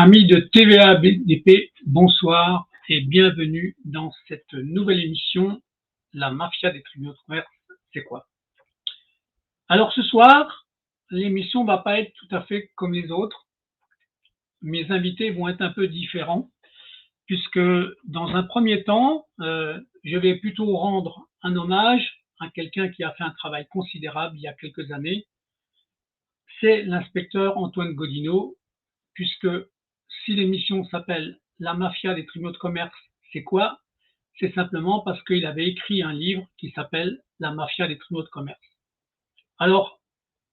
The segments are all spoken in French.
Amis de TVA BDP, bonsoir et bienvenue dans cette nouvelle émission, La mafia des tribunaux de commerce, c'est quoi? Alors ce soir, l'émission ne va pas être tout à fait comme les autres. Mes invités vont être un peu différents, puisque dans un premier temps, je vais plutôt rendre un hommage à quelqu'un qui a fait un travail considérable il y a quelques années. C'est l'inspecteur Antoine Gaudinot, puisque si l'émission s'appelle La mafia des tribunaux de commerce, c'est quoi? C'est simplement parce qu'il avait écrit un livre qui s'appelle La mafia des tribunaux de commerce. Alors,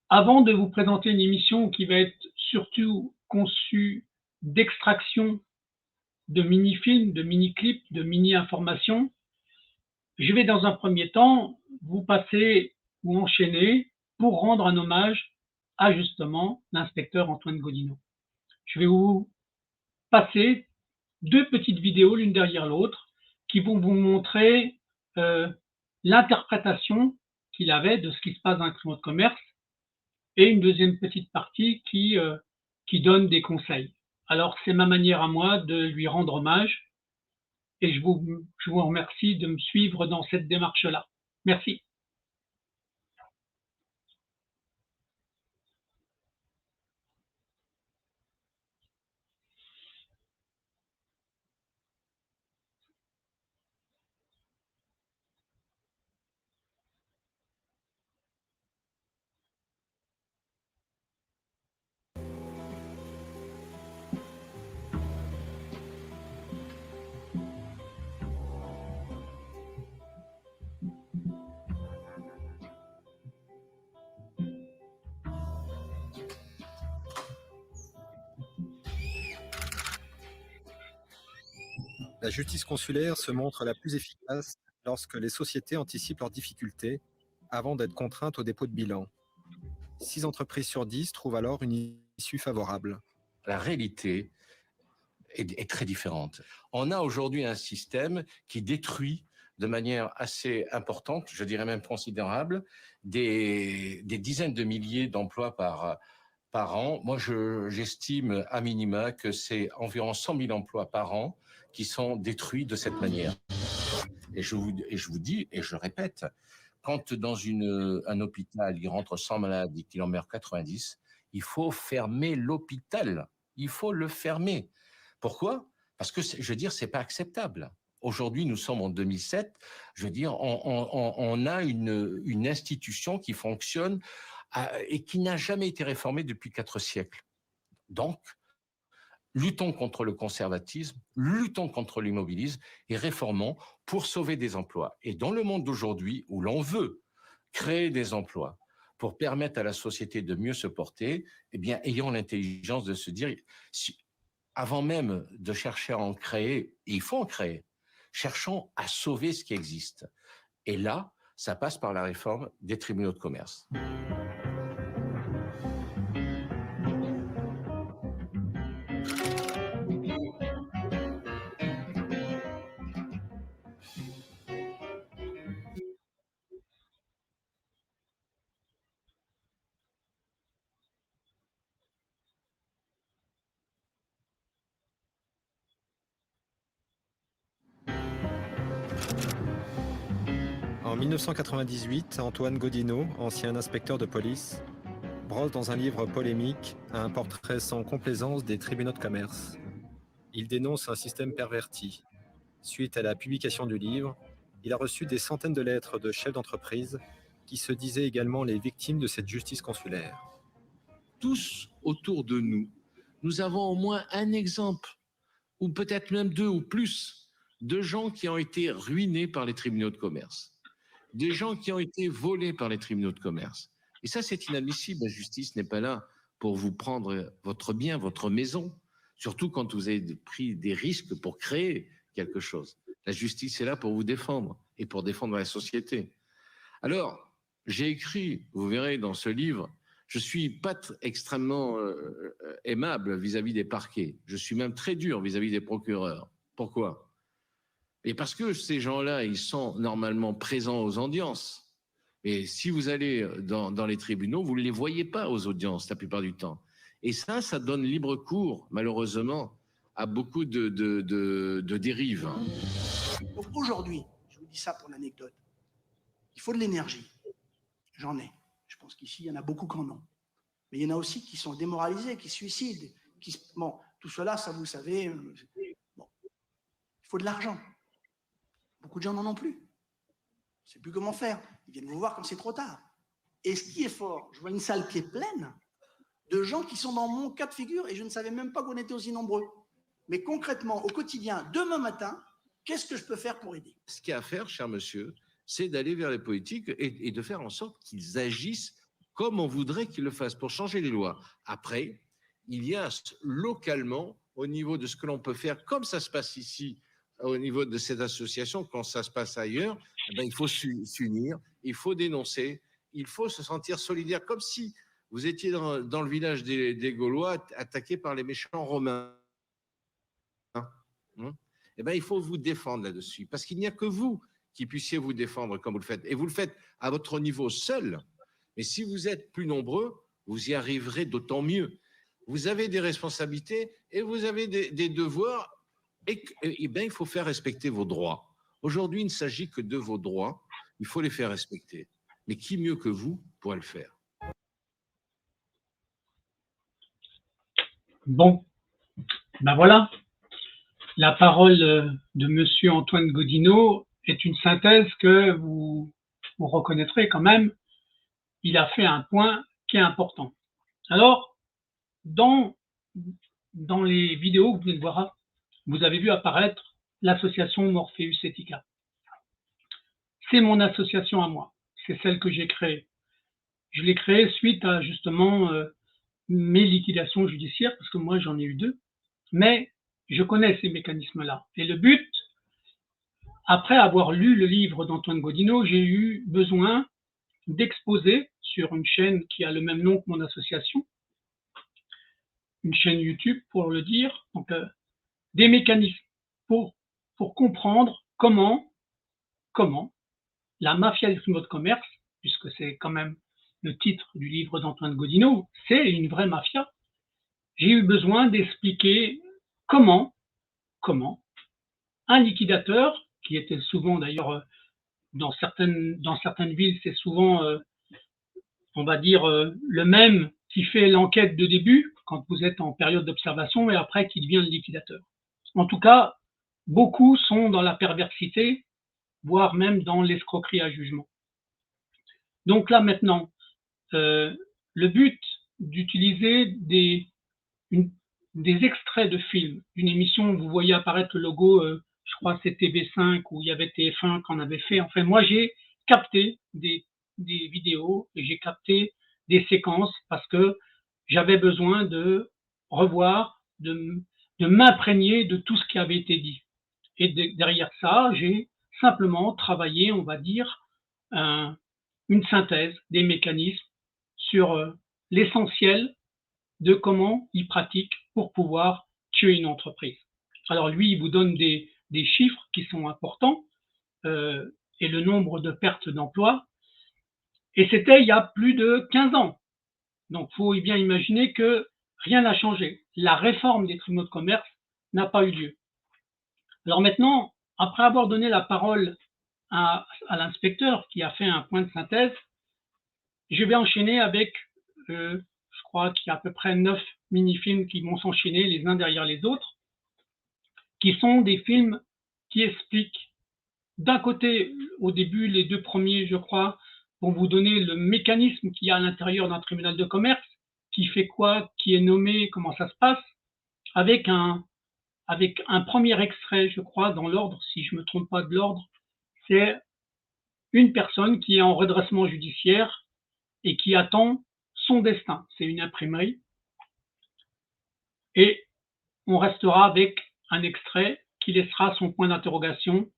avant de vous présenter une émission qui va être surtout conçue d'extraction de mini-films, de mini-clips, de mini-informations, je vais dans un premier temps vous passer ou enchaîner pour rendre un hommage à justement l'inspecteur Antoine Gaudinot. Je vais vous passer deux petites vidéos l'une derrière l'autre qui vont vous montrer l'interprétation qu'il avait de ce qui se passe dans les tribunaux de commerce et une deuxième petite partie qui donne des conseils. Alors c'est ma manière à moi de lui rendre hommage et je vous remercie de me suivre dans cette démarche-là. Merci. La justice consulaire se montre la plus efficace lorsque les sociétés anticipent leurs difficultés avant d'être contraintes au dépôt de bilan. 6 entreprises sur 10 trouvent alors une issue favorable. La réalité est très différente. On a aujourd'hui un système qui détruit de manière assez importante, je dirais même considérable, des dizaines de milliers d'emplois par an. Moi, j'estime à minima que c'est environ 100 000 emplois par an qui sont détruits de cette manière. Et je vous dis, et je répète, quand dans un hôpital, il rentre 100 malades et qu'il en meurt 90, il faut fermer l'hôpital. Il faut le fermer. Pourquoi? Parce que, je veux dire, c'est pas acceptable. Aujourd'hui, nous sommes en 2007. Je veux dire, on a une institution qui fonctionne et qui n'a jamais été réformée depuis 4 siècles. Donc, luttons contre le conservatisme, luttons contre l'immobilisme et réformons pour sauver des emplois. Et dans le monde d'aujourd'hui, où l'on veut créer des emplois pour permettre à la société de mieux se porter, eh bien, ayons l'intelligence de se dire, avant même de chercher à en créer, et il faut en créer, cherchons à sauver ce qui existe. Et là, ça passe par la réforme des tribunaux de commerce. En 1998, Antoine Gaudinot, ancien inspecteur de police, brosse dans un livre polémique un portrait sans complaisance des tribunaux de commerce. Il dénonce un système perverti. Suite à la publication du livre, il a reçu des centaines de lettres de chefs d'entreprise qui se disaient également les victimes de cette justice consulaire. Tous autour de nous, nous avons au moins un exemple, ou peut-être même 2 ou plus, de gens qui ont été ruinés par les tribunaux de commerce, des gens qui ont été volés par les tribunaux de commerce. Et ça, c'est inadmissible. La justice n'est pas là pour vous prendre votre bien, votre maison, surtout quand vous avez pris des risques pour créer quelque chose. La justice est là pour vous défendre et pour défendre la société. Alors, j'ai écrit, vous verrez dans ce livre, je ne suis pas extrêmement aimable vis-à-vis des parquets. Je suis même très dur vis-à-vis des procureurs. Pourquoi? Et parce que ces gens-là, ils sont normalement présents aux audiences. Et si vous allez dans les tribunaux, vous ne les voyez pas aux audiences la plupart du temps. Et ça donne libre cours, malheureusement, à beaucoup de dérives. Donc aujourd'hui, je vous dis ça pour l'anecdote, il faut de l'énergie. J'en ai. Je pense qu'ici, il y en a beaucoup qui en ont. Mais il y en a aussi qui sont démoralisés, qui se suicident. Bon, tout cela, ça vous savez, bon, il faut de l'argent. Beaucoup de gens n'en ont plus. On ne sait plus comment faire. Ils viennent vous voir quand c'est trop tard. Et ce qui est fort, je vois une salle qui est pleine de gens qui sont dans mon cas de figure et je ne savais même pas qu'on était aussi nombreux. Mais concrètement, au quotidien, demain matin, qu'est-ce que je peux faire pour aider? Ce qu'il y a à faire, cher monsieur, c'est d'aller vers les politiques et de faire en sorte qu'ils agissent comme on voudrait qu'ils le fassent pour changer les lois. Après, il y a localement, au niveau de ce que l'on peut faire, comme ça se passe ici, au niveau de cette association, quand ça se passe ailleurs, eh bien, il faut s'unir, il faut dénoncer, il faut se sentir solidaire, comme si vous étiez dans le village des Gaulois attaqués par les méchants Romains. Eh bien, il faut vous défendre là-dessus, parce qu'il n'y a que vous qui puissiez vous défendre comme vous le faites. Et vous le faites à votre niveau seul, mais si vous êtes plus nombreux, vous y arriverez d'autant mieux. Vous avez des responsabilités et vous avez des devoirs, et bien, il faut faire respecter vos droits. Aujourd'hui, il ne s'agit que de vos droits, il faut les faire respecter. Mais qui mieux que vous pourrait le faire? Bon, ben voilà. La parole de Monsieur Antoine Gaudino est une synthèse que vous reconnaîtrez quand même. Il a fait un point qui est important. Alors, dans les vidéos que vous venez de voir, vous avez vu apparaître l'association Morpheus Etica. C'est mon association à moi. C'est celle que j'ai créée. Je l'ai créée suite à justement mes liquidations judiciaires, parce que moi j'en ai eu 2. Mais je connais ces mécanismes-là. Et le but, après avoir lu le livre d'Antoine Gaudino, j'ai eu besoin d'exposer sur une chaîne qui a le même nom que mon association, une chaîne YouTube pour le dire, donc des mécanismes pour comprendre comment la mafia des tribunaux de commerce, puisque c'est quand même le titre du livre d'Antoine Gaudino, c'est une vraie mafia. J'ai eu besoin d'expliquer comment un liquidateur, qui était souvent d'ailleurs dans certaines villes, c'est souvent, on va dire, le même qui fait l'enquête de début, quand vous êtes en période d'observation, et après qui devient le liquidateur. En tout cas, beaucoup sont dans la perversité, voire même dans l'escroquerie à jugement. Donc là maintenant, le but d'utiliser des extraits de films d'une émission, vous voyez apparaître le logo, je crois que c'est TV5 ou il y avait TF1 qu'on avait fait. Enfin, moi, j'ai capté des vidéos et j'ai capté des séquences parce que j'avais besoin de revoir, de m'imprégner de tout ce qui avait été dit. Et derrière ça, j'ai simplement travaillé, on va dire, une synthèse des mécanismes sur l'essentiel de comment il pratique pour pouvoir tuer une entreprise. Alors lui, il vous donne des chiffres qui sont importants et le nombre de pertes d'emplois. Et c'était il y a plus de 15 ans. Donc il faut bien imaginer que rien n'a changé. La réforme des tribunaux de commerce n'a pas eu lieu. Alors maintenant, après avoir donné la parole à l'inspecteur qui a fait un point de synthèse, je vais enchaîner avec je crois qu'il y a à peu près 9 mini-films qui vont s'enchaîner les uns derrière les autres, qui sont des films qui expliquent, d'un côté, au début, les 2 premiers, je crois, vont vous donner le mécanisme qu'il y a à l'intérieur d'un tribunal de commerce, qui fait quoi, qui est nommé, comment ça se passe, avec un premier extrait, je crois, dans l'ordre, si je ne me trompe pas de l'ordre, c'est une personne qui est en redressement judiciaire et qui attend son destin. C'est une imprimerie. Et on restera avec un extrait qui laissera son point d'interrogation.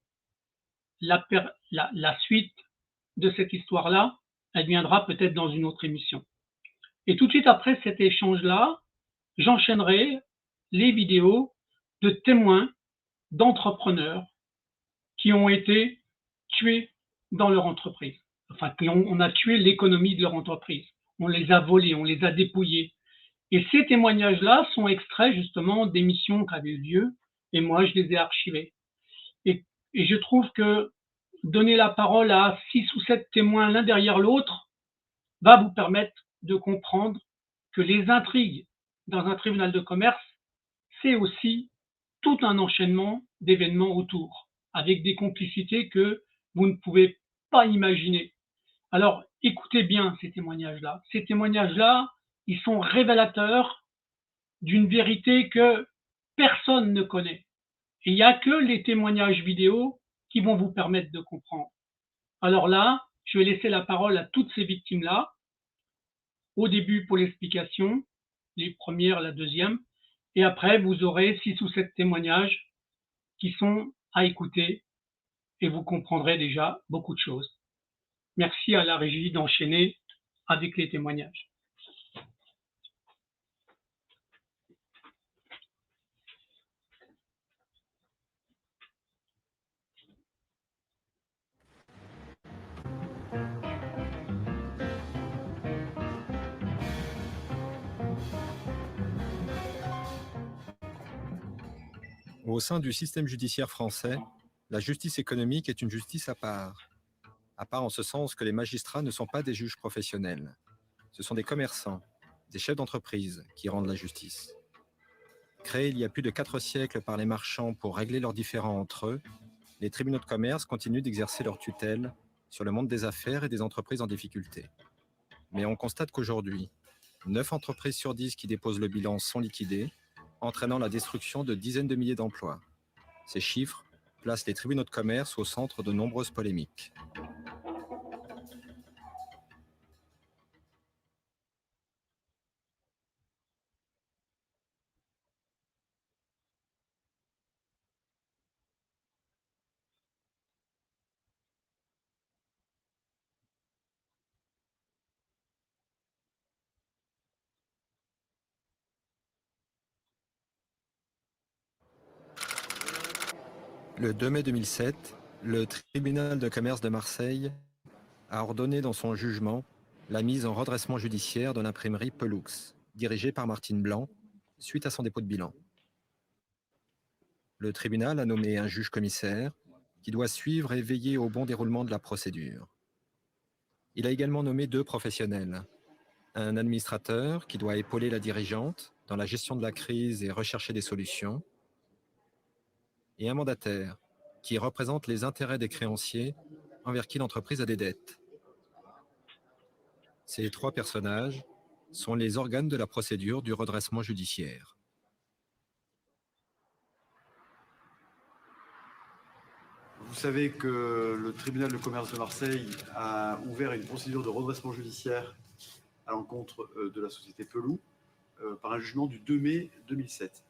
La suite de cette histoire-là, elle viendra peut-être dans une autre émission. Et tout de suite après cet échange-là, j'enchaînerai les vidéos de témoins, d'entrepreneurs qui ont été tués dans leur entreprise. Enfin, on a tué l'économie de leur entreprise. On les a volés, on les a dépouillés. Et ces témoignages-là sont extraits justement d'émissions qui avaient eu lieu, et moi je les ai archivés. Et je trouve que donner la parole à 6 ou 7 témoins l'un derrière l'autre va vous permettre de comprendre que les intrigues dans un tribunal de commerce, c'est aussi tout un enchaînement d'événements autour, avec des complicités que vous ne pouvez pas imaginer. Alors, écoutez bien ces témoignages-là. Ces témoignages-là, ils sont révélateurs d'une vérité que personne ne connaît. Et il n'y a que les témoignages vidéo qui vont vous permettre de comprendre. Alors là, je vais laisser la parole à toutes ces victimes-là, au début pour l'explication, les premières, la deuxième, et après, vous aurez 6 ou 7 témoignages qui sont à écouter et vous comprendrez déjà beaucoup de choses. Merci à la régie d'enchaîner avec les témoignages. Au sein du système judiciaire français, la justice économique est une justice à part en ce sens que les magistrats ne sont pas des juges professionnels. Ce sont des commerçants, des chefs d'entreprise qui rendent la justice. Créés il y a plus de 4 siècles par les marchands pour régler leurs différends entre eux, les tribunaux de commerce continuent d'exercer leur tutelle sur le monde des affaires et des entreprises en difficulté. Mais on constate qu'aujourd'hui, 9 entreprises sur 10 qui déposent le bilan sont liquidées, entraînant la destruction de dizaines de milliers d'emplois. Ces chiffres placent les tribunaux de commerce au centre de nombreuses polémiques. Le 2 mai 2007, le tribunal de commerce de Marseille a ordonné dans son jugement la mise en redressement judiciaire de l'imprimerie Pelux, dirigée par Martine Blanc, suite à son dépôt de bilan. Le tribunal a nommé un juge-commissaire qui doit suivre et veiller au bon déroulement de la procédure. Il a également nommé 2 professionnels, un administrateur qui doit épauler la dirigeante dans la gestion de la crise et rechercher des solutions, et un mandataire qui représente les intérêts des créanciers envers qui l'entreprise a des dettes. Ces 3 personnages sont les organes de la procédure du redressement judiciaire. Vous savez que le tribunal de commerce de Marseille a ouvert une procédure de redressement judiciaire à l'encontre de la société Pelou par un jugement du 2 mai 2007.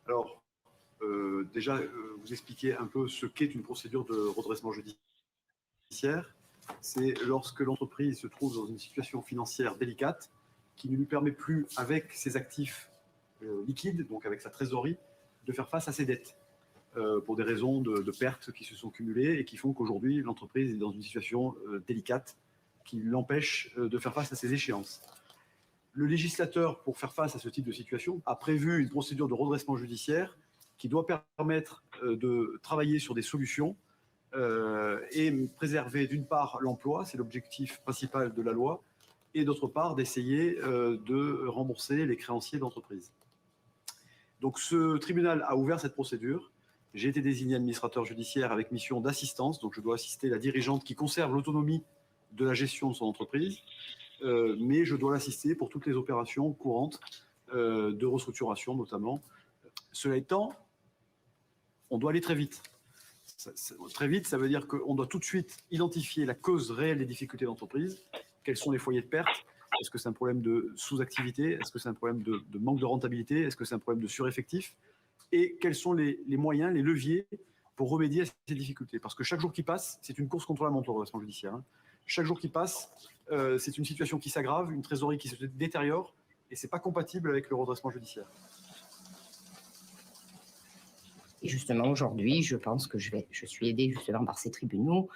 Alors, déjà, vous expliquer un peu ce qu'est une procédure de redressement judiciaire. C'est lorsque l'entreprise se trouve dans une situation financière délicate qui ne lui permet plus, avec ses actifs liquides, donc avec sa trésorerie, de faire face à ses dettes pour des raisons de pertes qui se sont cumulées et qui font qu'aujourd'hui, l'entreprise est dans une situation délicate qui l'empêche de faire face à ses échéances. Le législateur, pour faire face à ce type de situation, a prévu une procédure de redressement judiciaire qui doit permettre de travailler sur des solutions et préserver d'une part l'emploi, c'est l'objectif principal de la loi, et d'autre part d'essayer de rembourser les créanciers d'entreprise. Donc ce tribunal a ouvert cette procédure. J'ai été désigné administrateur judiciaire avec mission d'assistance, donc je dois assister la dirigeante qui conserve l'autonomie de la gestion de son entreprise, mais je dois l'assister pour toutes les opérations courantes de restructuration notamment. Cela étant, on doit aller très vite. Très vite, ça veut dire qu'on doit tout de suite identifier la cause réelle des difficultés d'entreprise. Quels sont les foyers de perte? Est-ce que c'est un problème de sous-activité? Est-ce que c'est un problème de manque de rentabilité? Est-ce que c'est un problème de sureffectif? Et quels sont les moyens, les leviers pour remédier à ces difficultés? Parce que chaque jour qui passe, c'est une course contre la montre, le redressement judiciaire. Chaque jour qui passe, c'est une situation qui s'aggrave, une trésorerie qui se détériore, et ce n'est pas compatible avec le redressement judiciaire. Et justement, aujourd'hui, je pense que je suis aidée justement par ces tribunaux.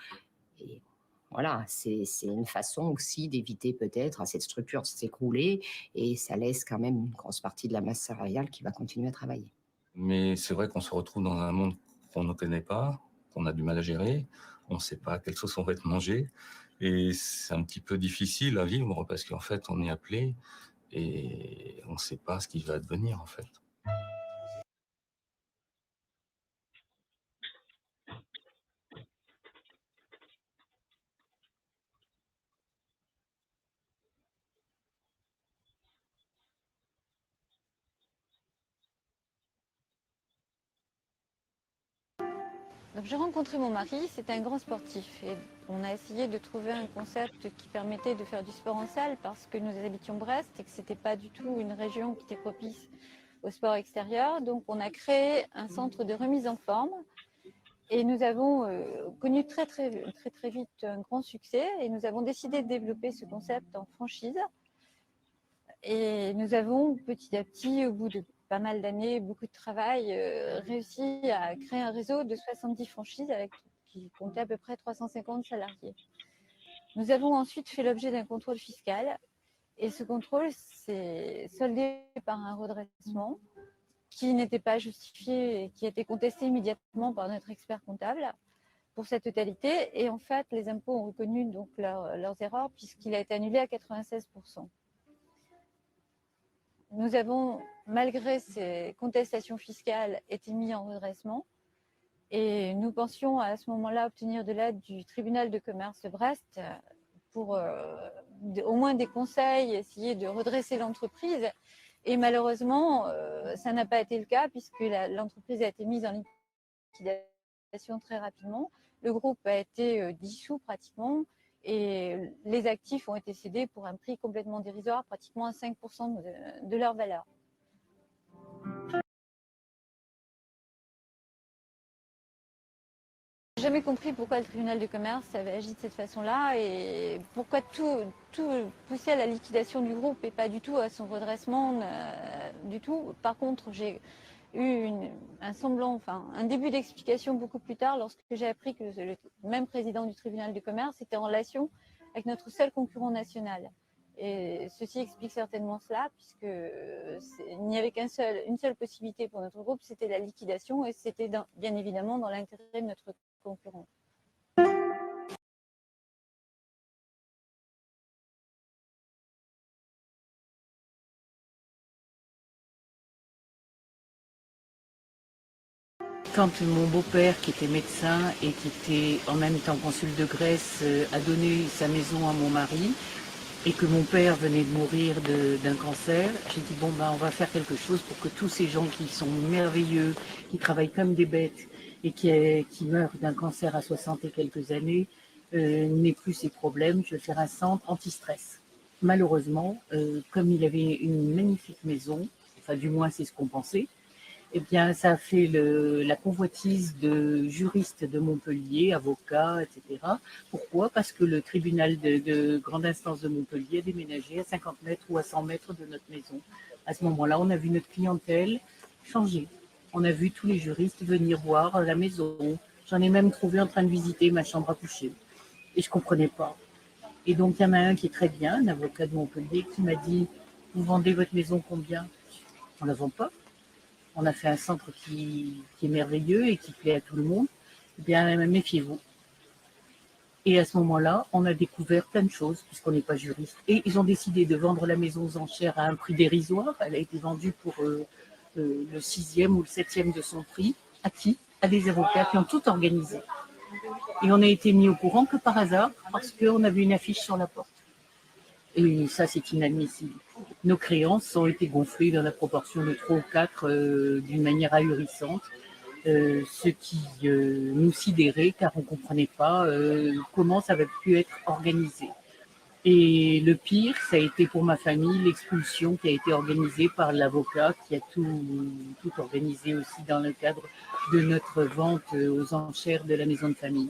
Et Voilà, c'est une façon aussi d'éviter peut-être à cette structure de s'écrouler et ça laisse quand même une grosse partie de la masse salariale qui va continuer à travailler. Mais c'est vrai qu'on se retrouve dans un monde qu'on ne connaît pas, qu'on a du mal à gérer. On ne sait pas à quelle sauce on va être mangé. Et c'est un petit peu difficile à vivre parce qu'en fait, on est appelé et on ne sait pas ce qui va advenir en fait. Donc j'ai rencontré mon mari, c'est un grand sportif et on a essayé de trouver un concept qui permettait de faire du sport en salle parce que nous habitions Brest et que ce n'était pas du tout une région qui était propice au sport extérieur. Donc on a créé un centre de remise en forme et nous avons connu très vite un grand succès et nous avons décidé de développer ce concept en franchise. Et nous avons petit à petit, au bout de pas mal d'années, beaucoup de travail, réussi à créer un réseau de 70 franchises qui comptait à peu près 350 salariés. Nous avons ensuite fait l'objet d'un contrôle fiscal et ce contrôle s'est soldé par un redressement qui n'était pas justifié et qui a été contesté immédiatement par notre expert comptable pour sa totalité. Et en fait, les impôts ont reconnu donc leurs erreurs puisqu'il a été annulé à 96%. Nous avons, malgré ces contestations fiscales, été mis en redressement et nous pensions à ce moment-là obtenir de l'aide du tribunal de commerce de Brest pour au moins des conseils, essayer de redresser l'entreprise. Et malheureusement, ça n'a pas été le cas puisque l'entreprise a été mise en liquidation très rapidement. Le groupe a été dissous pratiquement. Et les actifs ont été cédés pour un prix complètement dérisoire, pratiquement à 5% de leur valeur. Je n'ai jamais compris pourquoi le tribunal de commerce avait agi de cette façon-là et pourquoi tout poussait à la liquidation du groupe et pas du tout à son redressement du tout. Par contre, j'ai eu un début d'explication beaucoup plus tard lorsque j'ai appris que le même président du tribunal de commerce était en relation avec notre seul concurrent national. Et ceci explique certainement cela, puisqu'il n'y avait qu'une seule possibilité pour notre groupe, c'était la liquidation, et c'était bien évidemment dans l'intérêt de notre concurrent. Quand mon beau-père, qui était médecin et qui était en même temps consul de Grèce, a donné sa maison à mon mari, et que mon père venait de mourir d'un cancer, j'ai dit bon ben on va faire quelque chose pour que tous ces gens qui sont merveilleux, qui travaillent comme des bêtes et qui meurent d'un cancer à 60 et quelques années, n'aient plus ces problèmes. Je vais faire un centre anti-stress. Malheureusement, comme il avait une magnifique maison, enfin du moins c'est ce qu'on pensait, eh bien, ça a fait la convoitise de juristes de Montpellier, avocats, etc. Pourquoi? Parce que le tribunal de grande instance de Montpellier a déménagé à 50 mètres ou à 100 mètres de notre maison. À ce moment-là, on a vu notre clientèle changer. On a vu tous les juristes venir voir la maison. J'en ai même trouvé en train de visiter ma chambre à coucher. Et je ne comprenais pas. Et donc, il y en a un qui est très bien, un avocat de Montpellier, qui m'a dit « Vous vendez votre maison combien ?» On ne la vend pas. On a fait un centre qui est merveilleux et qui plaît à tout le monde. Eh bien, méfiez-vous. Et à ce moment-là, on a découvert plein de choses, puisqu'on n'est pas juriste. Et ils ont décidé de vendre la maison aux enchères à un prix dérisoire. Elle a été vendue pour le 6e ou le 7e de son prix. À qui? À des avocats qui ont tout organisé. Et on a été mis au courant que par hasard, parce qu'on avait une affiche sur la porte. Et ça, c'est inadmissible. Nos créances ont été gonflées dans la proportion de 3 ou 4 d'une manière ahurissante, ce qui nous sidérait car on ne comprenait pas comment ça avait pu être organisé. Et le pire, ça a été pour ma famille l'expulsion qui a été organisée par l'avocat qui a tout organisé aussi dans le cadre de notre vente aux enchères de la maison de famille.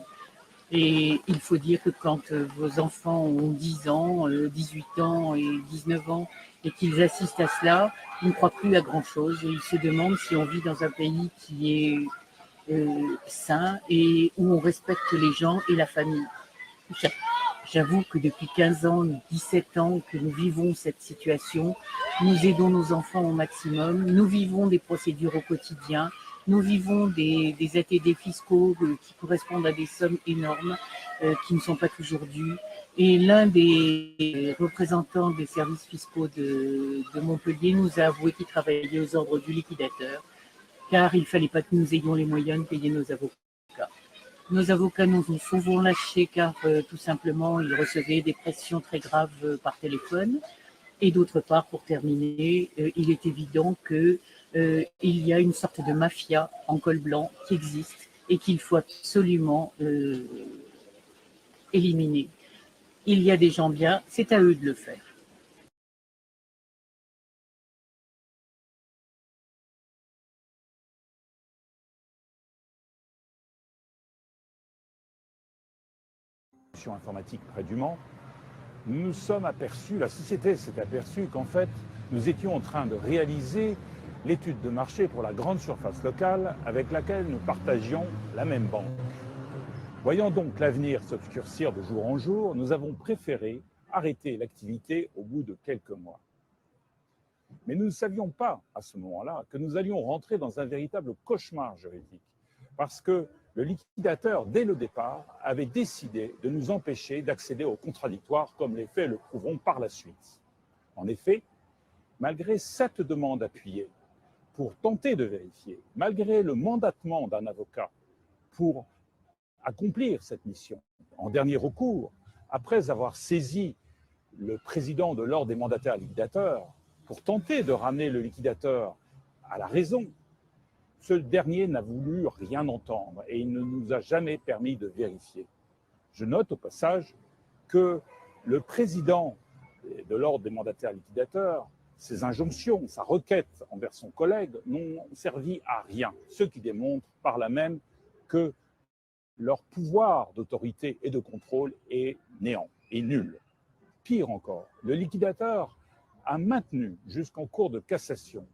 Et il faut dire que quand vos enfants ont 10 ans, 18 ans et 19 ans et qu'ils assistent à cela, ils ne croient plus à grand-chose et ils se demandent si on vit dans un pays qui est sain et où on respecte les gens et la famille. J'avoue que depuis 15 ans, 17 ans que nous vivons cette situation, nous aidons nos enfants au maximum, nous vivons des procédures au quotidien, nous vivons des ATD fiscaux qui correspondent à des sommes énormes qui ne sont pas toujours dues. Et l'un des représentants des services fiscaux de Montpellier nous a avoué qu'il travaillait aux ordres du liquidateur, car il ne fallait pas que nous ayons les moyens de payer nos avocats. Nos avocats nous ont souvent lâchés car tout simplement ils recevaient des pressions très graves par téléphone. Et d'autre part, pour terminer, il est évident qu'il y a une sorte de mafia en col blanc qui existe et qu'il faut absolument éliminer. Il y a des gens bien, c'est à eux de le faire. Informatique près du Mans, nous nous sommes aperçus, la société s'est aperçue qu'en fait, nous étions en train de réaliser l'étude de marché pour la grande surface locale avec laquelle nous partagions la même banque. Voyant donc l'avenir s'obscurcir de jour en jour, nous avons préféré arrêter l'activité au bout de quelques mois. Mais nous ne savions pas à ce moment-là que nous allions rentrer dans un véritable cauchemar juridique, parce que le liquidateur, dès le départ, avait décidé de nous empêcher d'accéder au contradictoire, comme les faits le prouveront par la suite. En effet, malgré 7 demandes appuyées pour tenter de vérifier, malgré le mandatement d'un avocat pour accomplir cette mission, en dernier recours, après avoir saisi le président de l'ordre des mandataires liquidateurs pour tenter de ramener le liquidateur à la raison, ce dernier n'a voulu rien entendre et il ne nous a jamais permis de vérifier. Je note au passage que le président de l'ordre des mandataires liquidateurs, ses injonctions, sa requête envers son collègue n'ont servi à rien, ce qui démontre par là même que leur pouvoir d'autorité et de contrôle est néant et nul. Pire encore, le liquidateur a maintenu jusqu'en cours de cassation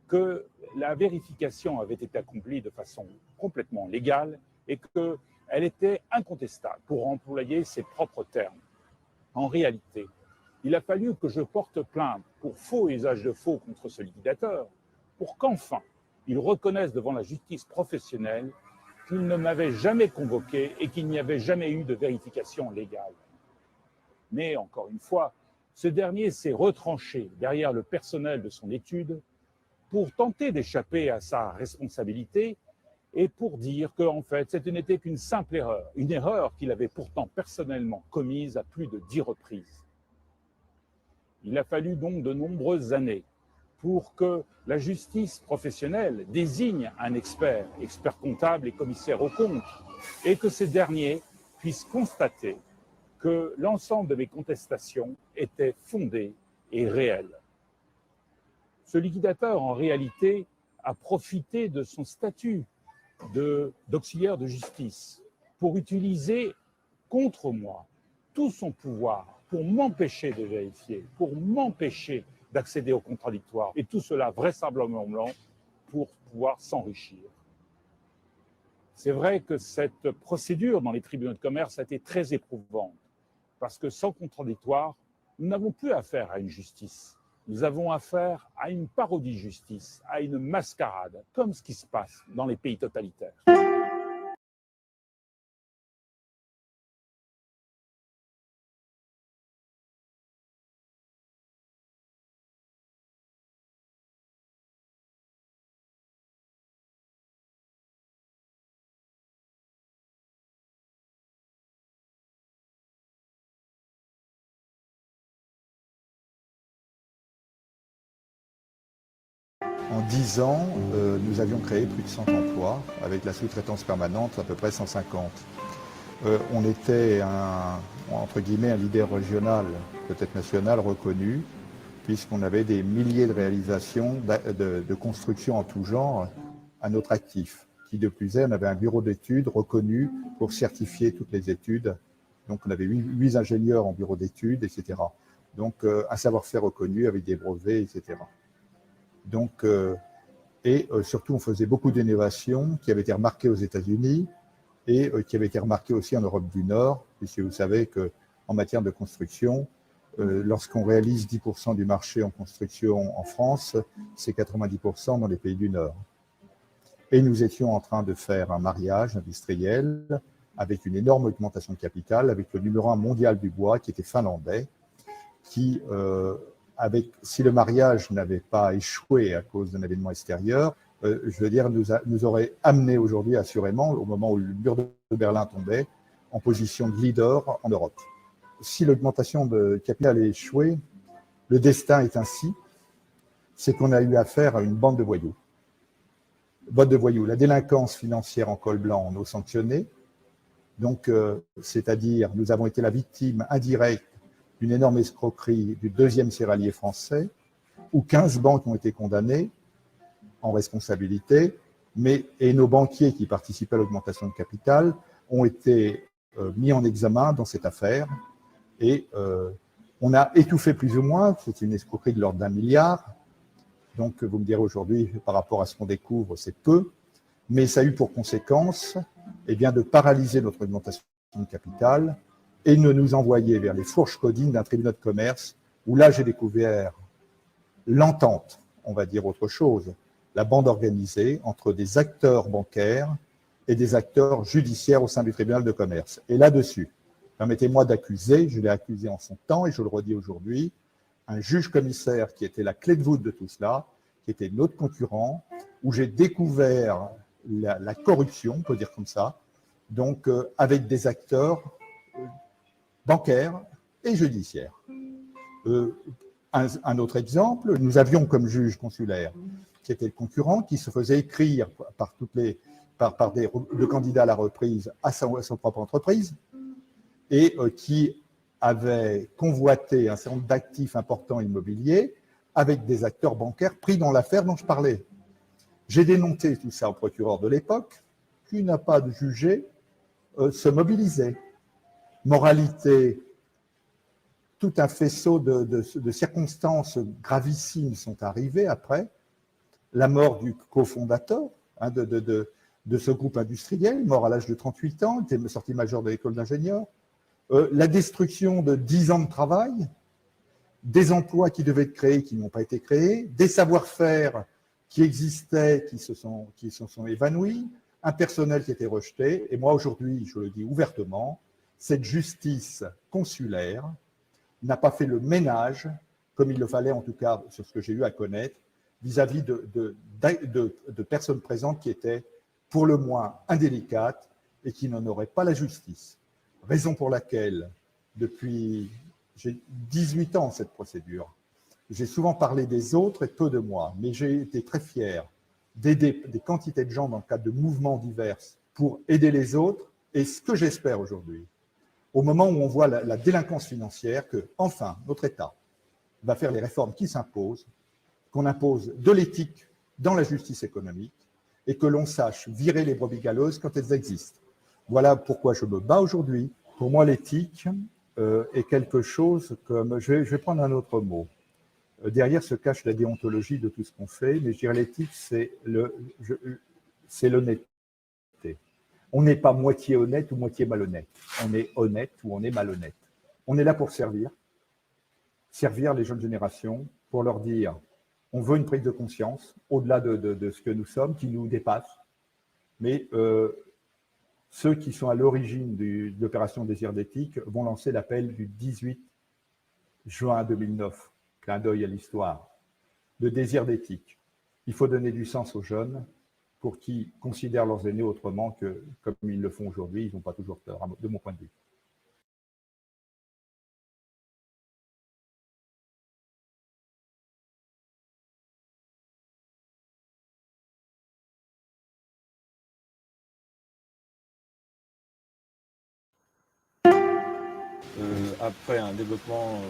que la vérification avait été accomplie de façon complètement légale et qu'elle était incontestable, pour employer ses propres termes. En réalité, il a fallu que je porte plainte pour faux usage de faux contre ce liquidateur, pour qu'enfin il reconnaisse devant la justice professionnelle qu'il ne m'avait jamais convoqué et qu'il n'y avait jamais eu de vérification légale. Mais encore une fois, ce dernier s'est retranché derrière le personnel de son étude pour tenter d'échapper à sa responsabilité et pour dire qu'en fait, ce n'était qu'une simple erreur, une erreur qu'il avait pourtant personnellement commise à plus de 10 reprises. Il a fallu donc de nombreuses années pour que la justice professionnelle désigne un expert comptable et commissaire aux comptes, et que ces derniers puissent constater que l'ensemble de mes contestations étaient fondées et réelles. Ce liquidateur, en réalité, a profité de son statut d'auxiliaire de justice pour utiliser contre moi tout son pouvoir pour m'empêcher de vérifier, pour m'empêcher d'accéder au contradictoire, et tout cela vraisemblablement pour pouvoir s'enrichir. C'est vrai que cette procédure dans les tribunaux de commerce a été très éprouvante, parce que sans contradictoire, nous n'avons plus affaire à une justice. Nous avons affaire à une parodie de justice, à une mascarade, comme ce qui se passe dans les pays totalitaires. En 10 ans, nous avions créé plus de 100 emplois, avec la sous-traitance permanente, à peu près 150. On était, entre guillemets, un leader régional, peut-être national, reconnu, puisqu'on avait des milliers de réalisations de construction en tout genre à notre actif. Qui de plus est, on avait un bureau d'études reconnu pour certifier toutes les études. Donc on avait 8 ingénieurs en bureau d'études, etc. Donc un savoir-faire reconnu avec des brevets, etc. Donc, surtout, on faisait beaucoup d'innovations qui avaient été remarquées aux États-Unis et qui avait été remarqué aussi en Europe du Nord, puisque vous savez qu'en matière de construction, lorsqu'on réalise 10% du marché en construction en France, c'est 90% dans les pays du Nord. Et nous étions en train de faire un mariage industriel avec une énorme augmentation de capital, avec le numéro 1 mondial du bois qui était finlandais, qui, si le mariage n'avait pas échoué à cause d'un événement extérieur, je veux dire, nous aurait amené aujourd'hui, assurément, au moment où le mur de Berlin tombait, en position de leader en Europe. Si l'augmentation de capital a échoué, le destin est ainsi, c'est qu'on a eu affaire à une bande de voyous. Bande de voyous. La délinquance financière en col blanc, nous sanctionnée. Donc, c'est-à-dire, nous avons été la victime indirecte d'une énorme escroquerie du deuxième céréalier français, où 15 banques ont été condamnées en responsabilité, et nos banquiers qui participaient à l'augmentation de capital ont été mis en examen dans cette affaire. Et on a étouffé plus ou moins, c'est une escroquerie de l'ordre d'1 milliard. Donc, vous me direz aujourd'hui, par rapport à ce qu'on découvre, c'est peu, mais ça a eu pour conséquence de paralyser notre augmentation de capital et de nous envoyer vers les fourches codines d'un tribunal de commerce, où là, j'ai découvert l'entente, on va dire autre chose, la bande organisée entre des acteurs bancaires et des acteurs judiciaires au sein du tribunal de commerce. Et là-dessus, permettez-moi d'accuser, je l'ai accusé en son temps et je le redis aujourd'hui, un juge commissaire qui était la clé de voûte de tout cela, qui était notre concurrent, où j'ai découvert la corruption, on peut dire comme ça, donc avec des acteurs bancaires et judiciaires. Un autre exemple, nous avions comme juge consulaire, qui était le concurrent, qui se faisait écrire par le candidat à la reprise à son propre entreprise, et qui avait convoité un certain nombre d'actifs importants immobiliers avec des acteurs bancaires pris dans l'affaire dont je parlais. J'ai dénoncé tout ça au procureur de l'époque, qui n'a pas jugé se mobiliser. Moralité, tout un faisceau de circonstances gravissimes sont arrivées après. La mort du cofondateur de ce groupe industriel, mort à l'âge de 38 ans, était sorti major de l'école d'ingénieurs. La destruction de 10 ans de travail, des emplois qui devaient être créés, qui n'ont pas été créés, des savoir-faire qui existaient, qui se sont évanouis, un personnel qui était rejeté. Et moi, aujourd'hui, je le dis ouvertement, cette justice consulaire n'a pas fait le ménage, comme il le fallait en tout cas sur ce que j'ai eu à connaître, vis-à-vis de personnes présentes qui étaient pour le moins indélicates et qui n'en auraient pas la justice. Raison pour laquelle, depuis j'ai 18 ans cette procédure, j'ai souvent parlé des autres et peu de moi, mais j'ai été très fier d'aider des quantités de gens dans le cadre de mouvements divers pour aider les autres. Et ce que j'espère aujourd'hui, au moment où on voit la délinquance financière, que enfin notre État va faire les réformes qui s'imposent, qu'on impose de l'éthique dans la justice économique et que l'on sache virer les brebis galeuses quand elles existent. Voilà pourquoi je me bats aujourd'hui. Pour moi, l'éthique est quelque chose comme… Je vais prendre un autre mot. Derrière se cache la déontologie de tout ce qu'on fait, mais je dirais l'éthique, c'est l'honnêteté. On n'est pas moitié honnête ou moitié malhonnête. On est honnête ou on est malhonnête. On est là pour servir les jeunes générations, pour leur dire on veut une prise de conscience au-delà de ce que nous sommes, qui nous dépasse. Mais ceux qui sont à l'origine de l'opération Désir d'éthique vont lancer l'appel du 18 juin 2009, clin d'œil à l'histoire, de Désir d'éthique. Il faut donner du sens aux jeunes pour qui considèrent leurs aînés autrement que comme ils le font aujourd'hui. Ils n'ont pas toujours tort, de mon point de vue. Après un développement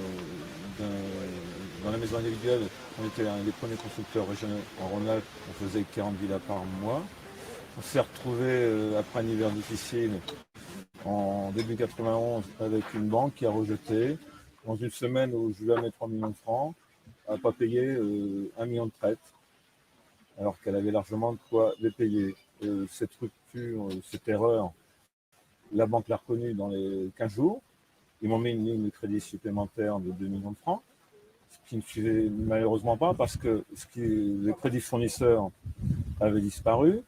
dans la maison individuelle, on était un des premiers constructeurs régionaux en Rhône-Alpes, on faisait 40 villas par mois. On s'est retrouvé après un hiver difficile en début 91 avec une banque qui a rejeté, dans une semaine où je lui ai mis 3 millions de francs, à ne pas payer 1 million de traites, alors qu'elle avait largement de quoi les payer. Cette rupture, cette erreur La banque l'a reconnu dans les 15 jours. Ils m'ont mis une ligne de crédit supplémentaire de 2 millions de francs, ce qui ne suivait malheureusement pas parce que le crédit fournisseur avait disparu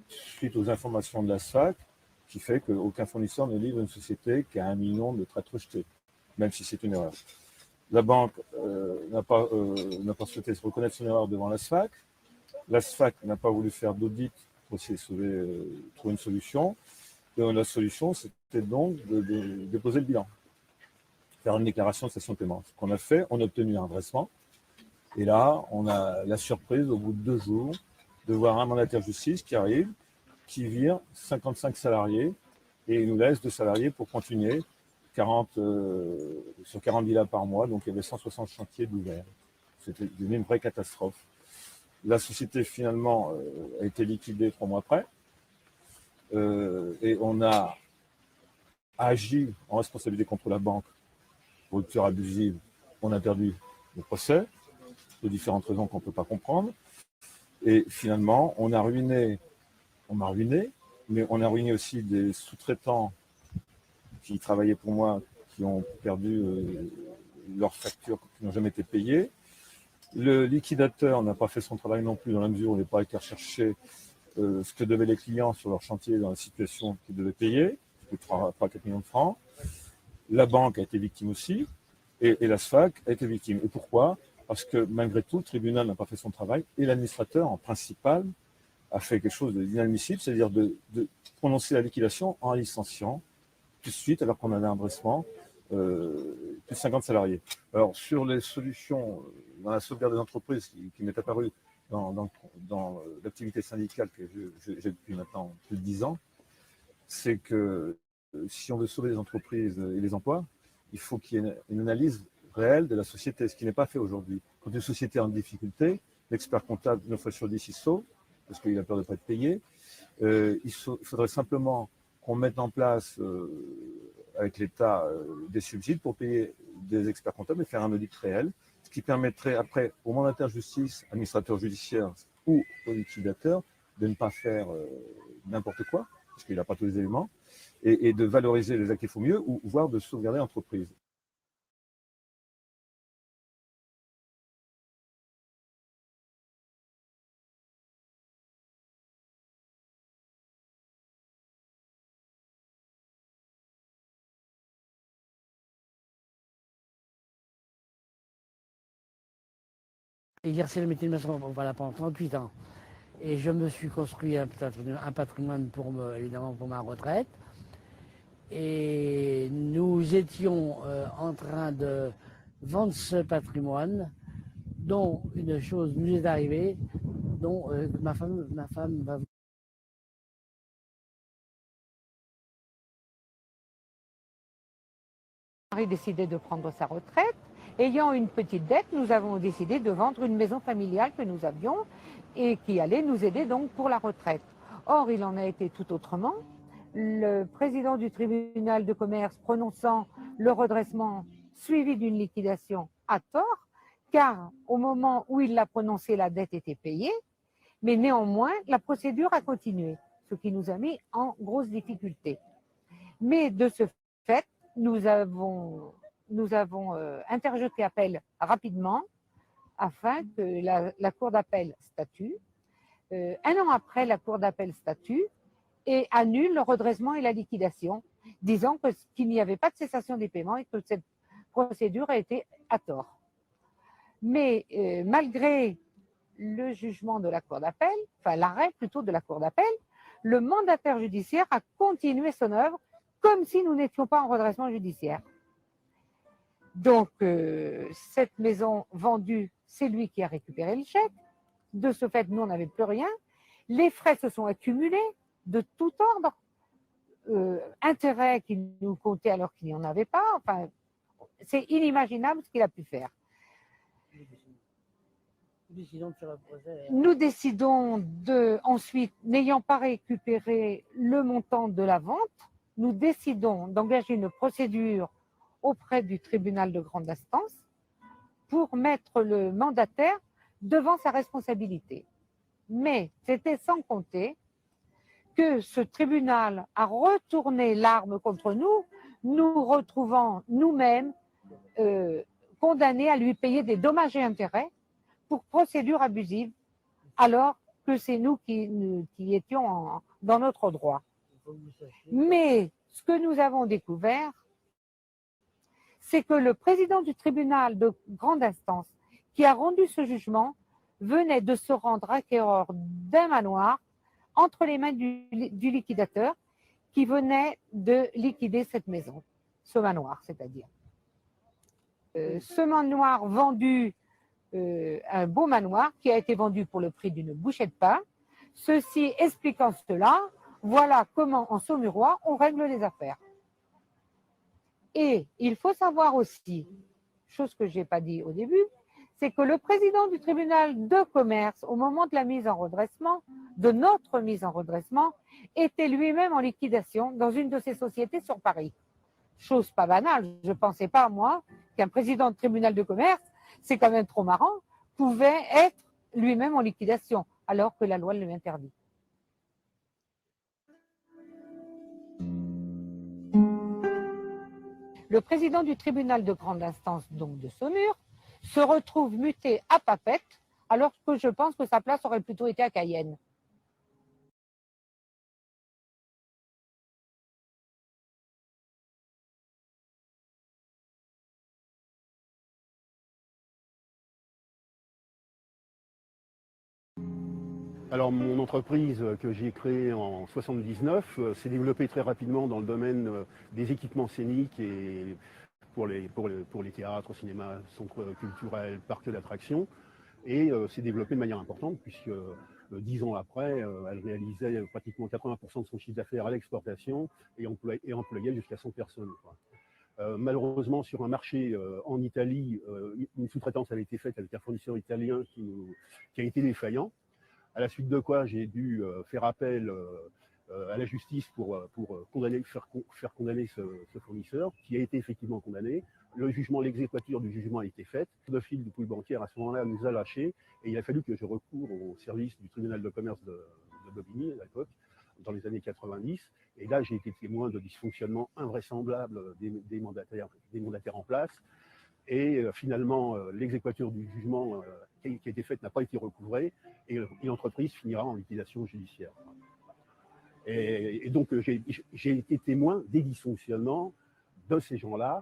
suite aux informations de la SFAC, qui fait qu'aucun fournisseur ne livre une société qui a 1 million de traites rejetées, même si c'est une erreur. La banque n'a pas souhaité se reconnaître son erreur devant la SFAC. La SFAC n'a pas voulu faire d'audit pour essayer de trouver une solution. Et la solution, c'était donc de déposer le bilan, faire une déclaration de cessation de paiement. Ce qu'on a fait, on a obtenu un redressement. Et là, on a la surprise, au bout de 2 jours, de voir un mandataire de justice qui arrive, qui vire 55 salariés et il nous laisse 2 salariés pour continuer sur 40 villas par mois. Donc, il y avait 160 chantiers d'ouverts. C'était une vraie catastrophe. La société, finalement, a été liquidée 3 mois après. Et on a agi en responsabilité contre la banque pour rupture abusive. On a perdu le procès, de différentes raisons qu'on ne peut pas comprendre. Et finalement, on m'a ruiné, mais on a ruiné aussi des sous-traitants qui travaillaient pour moi, qui ont perdu leurs factures, qui n'ont jamais été payées. Le liquidateur n'a pas fait son travail non plus, dans la mesure où il n'est pas été rechercher ce que devaient les clients sur leur chantier dans la situation qu'ils devaient payer, 3-4 millions de francs. La banque a été victime aussi, et la SFAC a été victime. Et pourquoi ? Parce que malgré tout, le tribunal n'a pas fait son travail, et l'administrateur, en principal, a fait quelque chose d'inadmissible, c'est-à-dire de prononcer la liquidation en licenciant tout de suite, alors qu'on avait un redressement, plus de 50 salariés. Alors, sur les solutions dans la sauvegarde des entreprises qui m'est apparue dans l'activité syndicale que j'ai depuis maintenant plus de 10 ans, c'est que si on veut sauver les entreprises et les emplois, il faut qu'il y ait une analyse réelle de la société, ce qui n'est pas fait aujourd'hui. Quand une société est en difficulté, l'expert comptable, 9 fois sur 10, il sauve, parce qu'il a peur de ne pas être payé. Il faudrait simplement qu'on mette en place, avec l'État, des subsides pour payer des experts comptables et faire un audit réel, ce qui permettrait après au mandataire de justice, administrateur judiciaire ou au liquidateur de ne pas faire n'importe quoi, parce qu'il n'a pas tous les éléments, et de valoriser les actifs au mieux, ou voire de sauvegarder l'entreprise. Exercer le métier de maçon pendant 38 ans. Et je me suis construit un patrimoine évidemment pour ma retraite. Et nous étions en train de vendre ce patrimoine, dont une chose nous est arrivée, dont ma femme va... Mon mari décidait de prendre sa retraite. Ayant une petite dette, nous avons décidé de vendre une maison familiale que nous avions et qui allait nous aider donc pour la retraite. Or, il en a été tout autrement. Le président du tribunal de commerce prononçant le redressement suivi d'une liquidation à tort, car au moment où il l'a prononcé, la dette était payée, mais néanmoins, la procédure a continué, ce qui nous a mis en grosse difficulté. Mais de ce fait, nous avons interjeté appel rapidement afin que la Cour d'appel statue. 1 an après, la Cour d'appel statue et annule le redressement et la liquidation, disant qu'il n'y avait pas de cessation des paiements et que cette procédure a été à tort. Mais malgré le jugement de la Cour d'appel, enfin l'arrêt plutôt de la Cour d'appel, le mandataire judiciaire a continué son œuvre comme si nous n'étions pas en redressement judiciaire. Donc, cette maison vendue, c'est lui qui a récupéré le chèque. De ce fait, nous, on n'avait plus rien. Les frais se sont accumulés de tout ordre. Intérêts qui nous comptaient alors qu'il n'y en avait pas. Enfin, c'est inimaginable ce qu'il a pu faire. Nous décidons ensuite, n'ayant pas récupéré le montant de la vente, nous décidons d'engager une procédure auprès du tribunal de grande instance pour mettre le mandataire devant sa responsabilité. Mais c'était sans compter que ce tribunal a retourné l'arme contre nous, nous retrouvant nous-mêmes condamnés à lui payer des dommages et intérêts pour procédure abusive, alors que c'est nous qui étions dans notre droit. Mais ce que nous avons découvert, c'est que le président du tribunal de grande instance qui a rendu ce jugement venait de se rendre acquéreur d'un manoir entre les mains du liquidateur qui venait de liquider cette maison, ce manoir, c'est-à-dire. Ce manoir vendu, un beau manoir qui a été vendu pour le prix d'une bouchée de pain. Ceci expliquant cela, voilà comment en Saumurois on règle les affaires. Et il faut savoir aussi, chose que je n'ai pas dit au début, c'est que le président du tribunal de commerce, au moment de la mise en redressement, de notre mise en redressement, était lui-même en liquidation dans une de ses sociétés sur Paris. Chose pas banale, je ne pensais pas, moi, qu'un président de tribunal de commerce, c'est quand même trop marrant, pouvait être lui-même en liquidation, alors que la loi le lui interdit. Le président du tribunal de grande instance, donc de Saumur, se retrouve muté à Papeete, alors que je pense que sa place aurait plutôt été à Cayenne. Alors mon entreprise que j'ai créée en 1979 s'est développée très rapidement dans le domaine des équipements scéniques et pour les théâtres, cinémas, centres culturels, parcs d'attractions, et s'est développée de manière importante puisque 10 ans après, elle réalisait pratiquement 80% de son chiffre d'affaires à l'exportation et employait jusqu'à 100 personnes. Malheureusement, sur un marché en Italie, une sous-traitance avait été faite avec un fournisseur italien qui a été défaillant. À la suite de quoi j'ai dû faire appel à la justice pour faire condamner ce fournisseur, qui a été effectivement condamné. L'exéquature du jugement a été faite. Le fil du pool bancaire à ce moment-là nous a lâchés et il a fallu que je recours au service du tribunal de commerce de Bobigny à l'époque, dans les années 90. Et là, j'ai été témoin de dysfonctionnements invraisemblables des mandataires en place. Et finalement, l'exéquature du jugement qui a été faite n'a pas été recouvrée et l'entreprise finira en liquidation judiciaire. Et donc, j'ai été témoin des dysfonctionnements de ces gens-là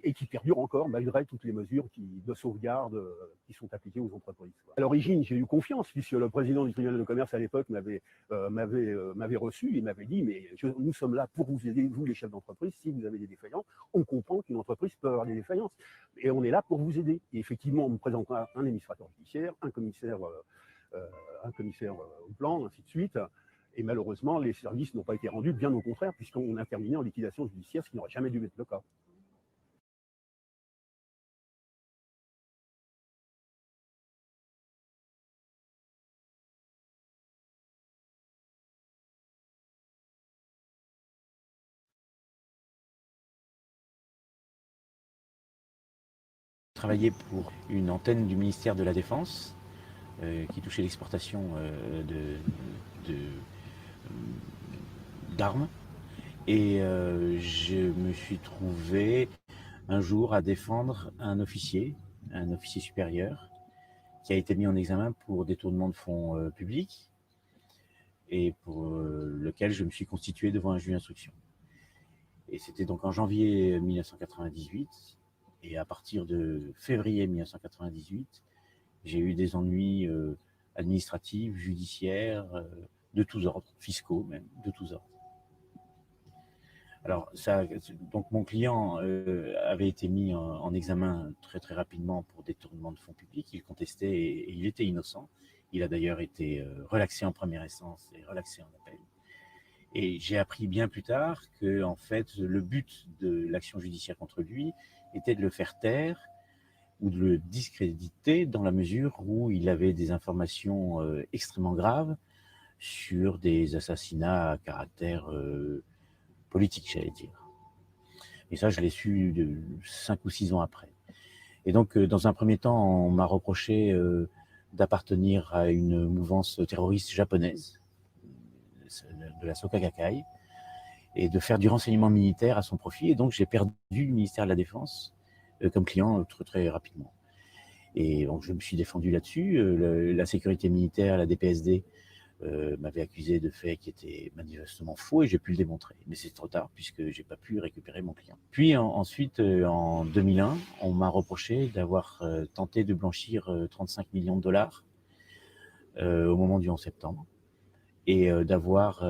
et qui perdurent encore malgré toutes les mesures de sauvegarde qui sont appliquées aux entreprises. À l'origine, j'ai eu confiance puisque le président du tribunal de commerce à l'époque m'avait reçu et m'avait dit « mais nous sommes là pour vous aider, vous les chefs d'entreprise, si vous avez des défaillances, on comprend qu'une entreprise peut avoir des défaillances et on est là pour vous aider ». Et effectivement, on me présentera un administrateur judiciaire, un commissaire au plan, ainsi de suite. Et malheureusement, les services n'ont pas été rendus, bien au contraire, puisqu'on a terminé en liquidation judiciaire, ce qui n'aurait jamais dû être le cas. Je travaillais pour une antenne du ministère de la Défense qui touchait l'exportation d'armes. Et je me suis trouvé un jour à défendre un officier supérieur, qui a été mis en examen pour détournement de fonds publics et pour lequel je me suis constitué devant un juge d'instruction. Et c'était donc en janvier 1998. Et à partir de février 1998, j'ai eu des ennuis administratifs, judiciaires, de tous ordres, fiscaux même, de tous ordres. Alors, donc mon client avait été mis en examen très très rapidement pour détournement de fonds publics. Il contestait et il était innocent. Il a d'ailleurs été relaxé en première instance et relaxé en appel. Et j'ai appris bien plus tard que, en fait, le but de l'action judiciaire contre lui était de le faire taire ou de le discréditer dans la mesure où il avait des informations extrêmement graves sur des assassinats à caractère politique, j'allais dire. Et ça, je l'ai su 5 ou 6 ans après. Et donc, dans un premier temps, on m'a reproché d'appartenir à une mouvance terroriste japonaise, la Soka Gakkai et de faire du renseignement militaire à son profit. Et donc, j'ai perdu le ministère de la Défense comme client très, très rapidement. Et donc, je me suis défendu là-dessus. La sécurité militaire, la DPSD, m'avait accusé de faits qui étaient manifestement faux et j'ai pu le démontrer. Mais c'est trop tard puisque j'ai pas pu récupérer mon client. Puis ensuite, en 2001, on m'a reproché d'avoir tenté de blanchir 35 millions de dollars au moment du 11 septembre et d'avoir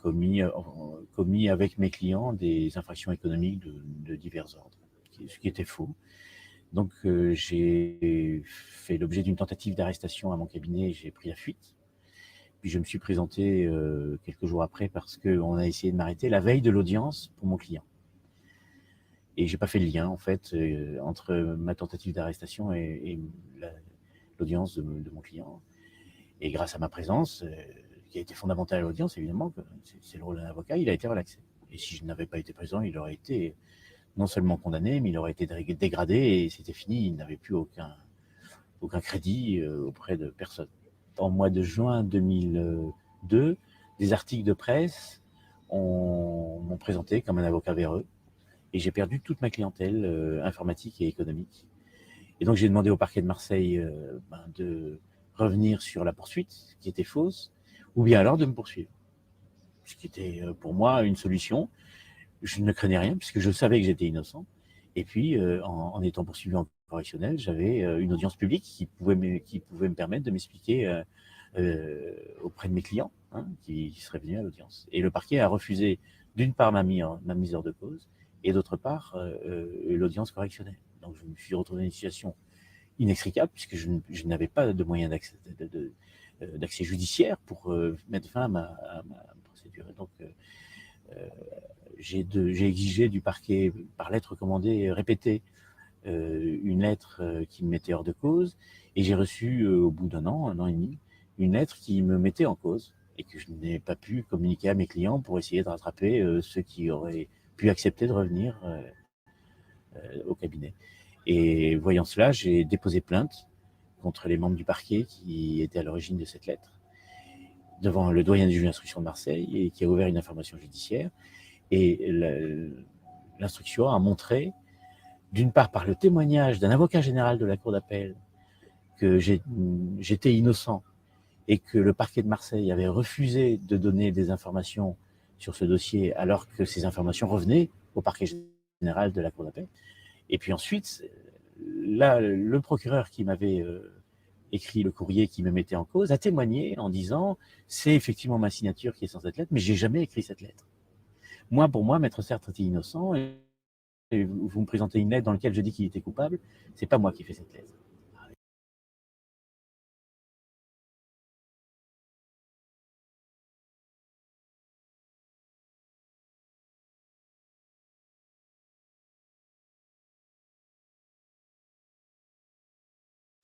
commis avec mes clients des infractions économiques de divers ordres, ce qui était faux. Donc j'ai fait l'objet d'une tentative d'arrestation à mon cabinet et j'ai pris la fuite. Puis je me suis présenté quelques jours après parce qu'on a essayé de m'arrêter la veille de l'audience pour mon client. Et j'ai pas fait le lien en fait entre ma tentative d'arrestation et l'audience de mon client. Et grâce à ma présence, qui a été fondamentale à l'audience, évidemment, c'est le rôle d'un avocat, il a été relaxé. Et si je n'avais pas été présent, il aurait été non seulement condamné, mais il aurait été dégradé et c'était fini, il n'avait plus aucun crédit auprès de personne. En mois de juin 2002, des articles de presse m'ont présenté comme un avocat véreux et j'ai perdu toute ma clientèle informatique et économique. Et donc j'ai demandé au parquet de Marseille de revenir sur la poursuite qui était fausse ou bien alors de me poursuivre. Ce qui était pour moi une solution. Je ne craignais rien puisque je savais que j'étais innocent. Et puis, en étant poursuivi en correctionnel, j'avais une audience publique qui pouvait me permettre de m'expliquer auprès de mes clients qui seraient venus à l'audience. Et le parquet a refusé, d'une part, ma mise hors de cause et d'autre part, l'audience correctionnelle. Donc, je me suis retrouvé dans une situation inextricable puisque je n'avais pas de moyen d'accès judiciaire pour mettre fin à ma procédure. Et donc, j'ai exigé du parquet, par lettre commandée répétée, une lettre qui me mettait hors de cause, et j'ai reçu au bout d'un an et demi, une lettre qui me mettait en cause, et que je n'ai pas pu communiquer à mes clients pour essayer de rattraper ceux qui auraient pu accepter de revenir au cabinet. Et voyant cela, j'ai déposé plainte contre les membres du parquet qui étaient à l'origine de cette lettre, devant le doyen des juges d'instruction de Marseille, et qui a ouvert une information judiciaire. Et l'instruction a montré, d'une part par le témoignage d'un avocat général de la Cour d'appel, que j'étais innocent et que le parquet de Marseille avait refusé de donner des informations sur ce dossier alors que ces informations revenaient au parquet général de la Cour d'appel. Et puis ensuite, là, le procureur qui m'avait écrit le courrier qui me mettait en cause a témoigné en disant « c'est effectivement ma signature qui est sur cette lettre, mais j'ai jamais écrit cette lettre ». Moi, pour moi, Maître Sertre était innocent et vous me présentez une lettre dans laquelle je dis qu'il était coupable, c'est pas moi qui ai fait cette lettre.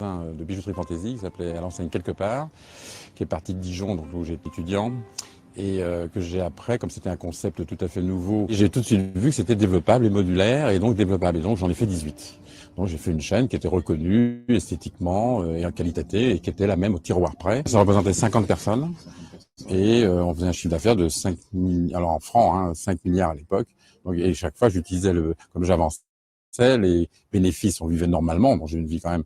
De bijouterie fantaisie qui s'appelait à l'enseigne quelque part, qui est parti de Dijon, donc où j'étais étudiant, et que j'ai après, comme c'était un concept tout à fait nouveau, j'ai tout de suite vu que c'était développable et modulaire, et donc développable, et donc j'en ai fait 18. Donc j'ai fait une chaîne qui était reconnue esthétiquement et en qualité, et qui était la même au tiroir près. Ça représentait 50 personnes, et on faisait un chiffre d'affaires de 5 milliards, alors en francs, 5 milliards à l'époque. Donc, et chaque fois, j'utilisais comme j'avançais, les bénéfices, on vivait normalement, bon, j'ai une vie quand même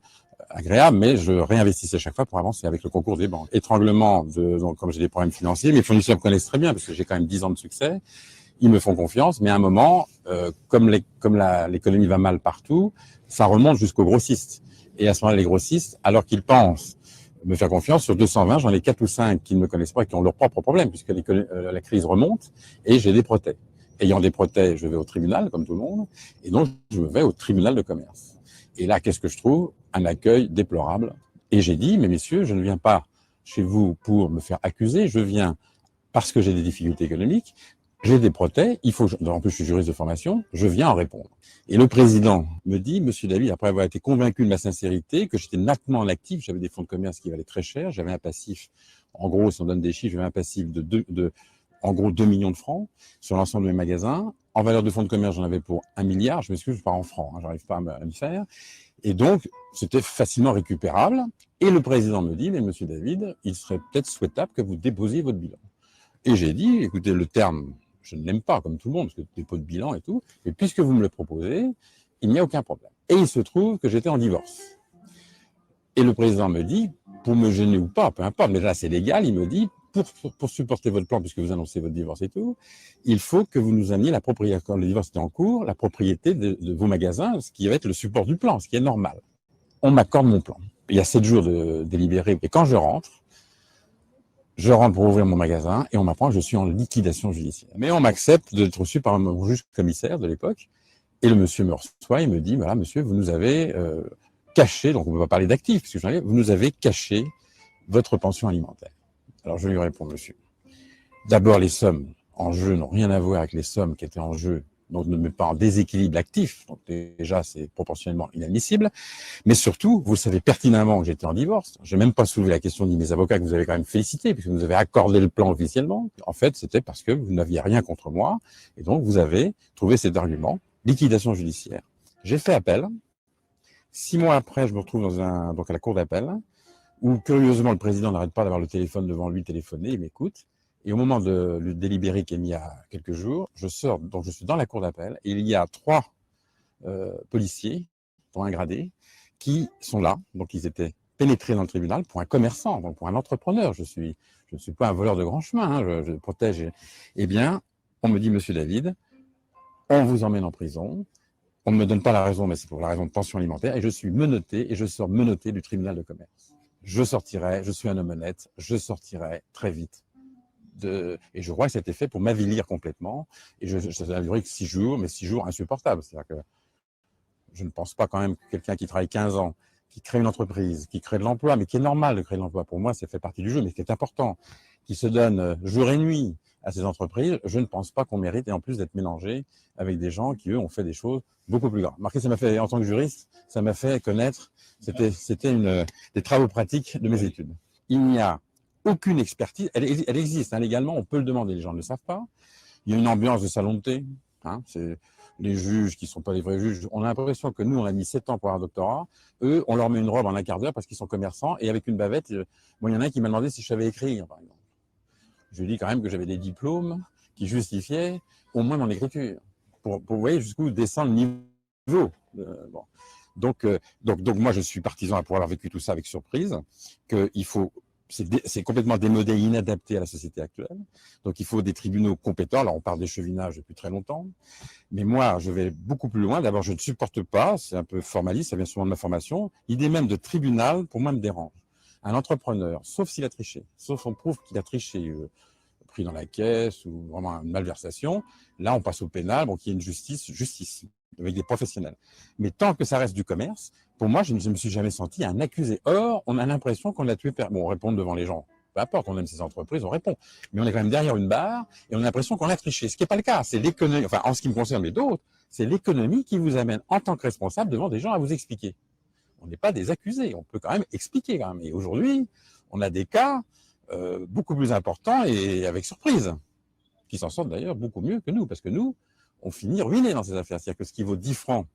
agréable, mais je réinvestissais chaque fois pour avancer avec le concours des banques. Étranglement, donc, comme j'ai des problèmes financiers, mes fournisseurs me connaissent très bien parce que j'ai quand même 10 ans de succès, ils me font confiance, mais à un moment, comme l'économie va mal partout, ça remonte jusqu'aux grossistes. Et à ce moment-là, les grossistes, alors qu'ils pensent me faire confiance, sur 220, j'en ai 4 ou 5 qui ne me connaissent pas et qui ont leurs propres problèmes, puisque la crise remonte, et j'ai des protèges. Ayant des protèges, je vais au tribunal, comme tout le monde, et donc je vais au tribunal de commerce. Et là, qu'est-ce que je trouve? Un accueil déplorable. Et j'ai dit, mais messieurs, je ne viens pas chez vous pour me faire accuser, je viens parce que j'ai des difficultés économiques, j'ai des protèges, en plus je suis juriste de formation, je viens en répondre. Et le président me dit, monsieur David, après avoir été convaincu de ma sincérité, que j'étais nettement en actif, j'avais des fonds de commerce qui valaient très cher, j'avais un passif, en gros, si on donne des chiffres, j'avais un passif de en gros 2 millions de francs sur l'ensemble de mes magasins. En valeur de fonds de commerce, j'en avais pour 1 milliard. Je m'excuse, je pars en francs, hein, j'arrive pas à m'y faire. Et donc, c'était facilement récupérable. Et le président me dit, mais monsieur David, il serait peut-être souhaitable que vous déposiez votre bilan. Et j'ai dit, écoutez, le terme, je ne l'aime pas comme tout le monde, parce que dépôt de bilan et tout, mais puisque vous me le proposez, il n'y a aucun problème. Et il se trouve que j'étais en divorce. Et le président me dit, pour me gêner ou pas, peu importe, mais là c'est légal, il me dit, pour supporter votre plan, puisque vous annoncez votre divorce et tout, il faut que vous nous ameniez la propriété, quand le divorce était en cours, la propriété de vos magasins, ce qui va être le support du plan, ce qui est normal. On m'accorde mon plan. Il y a 7 jours de délibéré. Et quand je rentre pour ouvrir mon magasin et on m'apprend que je suis en liquidation judiciaire. Mais on m'accepte d'être reçu par mon juge commissaire de l'époque. Et le monsieur me reçoit et me dit, voilà, monsieur, vous nous avez caché, donc on ne peut pas parler d'actifs, puisque vous nous avez caché votre pension alimentaire. Alors je lui réponds, monsieur, d'abord les sommes en jeu n'ont rien à voir avec les sommes qui étaient en jeu, donc ne me met pas en déséquilibre actif, donc déjà c'est proportionnellement inadmissible, mais surtout, vous savez pertinemment que j'étais en divorce, je n'ai même pas soulevé la question de mes avocats que vous avez quand même félicité, puisque vous nous avez accordé le plan officiellement, en fait c'était parce que vous n'aviez rien contre moi, et donc vous avez trouvé cet argument, liquidation judiciaire. J'ai fait appel, 6 mois après je me retrouve donc à la cour d'appel, où curieusement le président n'arrête pas d'avoir le téléphone devant lui téléphoner, il m'écoute. Et au moment de le délibéré qui est mis il y a quelques jours, je sors, donc je suis dans la cour d'appel, et il y a 3 policiers, dont un gradé, qui sont là, donc ils étaient pénétrés dans le tribunal pour un commerçant, donc pour un entrepreneur. Je ne suis pas un voleur de grand chemin, hein, je protège. Eh bien, on me dit, monsieur David, on vous emmène en prison. On ne me donne pas la raison, mais c'est pour la raison de pension alimentaire, et je suis menotté, et je sors menotté du tribunal de commerce. Je sortirai, je suis un homme honnête, je sortirai très vite. Et je crois que c'était fait pour m'avilir complètement. Et ça n'a duré que 6 jours, mais 6 jours insupportables. C'est-à-dire que je ne pense pas quand même que quelqu'un qui travaille 15 ans, qui crée une entreprise, qui crée de l'emploi, mais qui est normal de créer de l'emploi. Pour moi, ça fait partie du jeu, mais ce qui est important, qui se donne jour et nuit à ces entreprises, je ne pense pas qu'on mérite, et en plus d'être mélangé avec des gens qui, eux, ont fait des choses beaucoup plus grandes. Marquez, ça m'a fait, en tant que juriste, ça m'a fait connaître, c'était des travaux pratiques de mes études. Il n'y a aucune expertise, elle existe, hein, légalement, on peut le demander, les gens ne le savent pas. Il y a une ambiance de salon de thé, hein, c'est les juges qui ne sont pas des vrais juges. On a l'impression que nous, on a mis 7 ans pour avoir un doctorat, eux, on leur met une robe en un quart d'heure parce qu'ils sont commerçants, et avec une bavette, bon, il y en a un qui m'a demandé si je savais écrire, par exemple. Je lui ai dit quand même que j'avais des diplômes qui justifiaient au moins mon écriture, pour vous voyez jusqu'où descend le niveau. Bon. Donc moi, je suis partisan, pour avoir vécu tout ça avec surprise, qu'il faut, c'est complètement démodé, inadapté à la société actuelle. Donc il faut des tribunaux compétents. Alors on parle d'échevinage depuis très longtemps, mais moi, je vais beaucoup plus loin. D'abord, je ne supporte pas, c'est un peu formaliste, ça vient souvent de ma formation, l'idée même de tribunal, pour moi, me dérange. Un entrepreneur, sauf s'il a triché, sauf on prouve qu'il a triché, pris dans la caisse ou vraiment une malversation, là on passe au pénal, bon, qu'il y ait une justice, avec des professionnels. Mais tant que ça reste du commerce, pour moi, je ne me suis jamais senti un accusé. Or, on a l'impression qu'on a tué... Bon, on répond devant les gens, peu importe, on aime ces entreprises, on répond. Mais on est quand même derrière une barre et on a l'impression qu'on a triché, ce qui n'est pas le cas. C'est l'économie, enfin en ce qui me concerne, mais d'autres, c'est l'économie qui vous amène en tant que responsable devant des gens à vous expliquer. On n'est pas des accusés, on peut quand même expliquer quand même. Et aujourd'hui, on a des cas beaucoup plus importants et avec surprise, qui s'en sortent d'ailleurs beaucoup mieux que nous, parce que nous, on finit ruinés dans ces affaires. C'est-à-dire que ce qui vaut 10 francs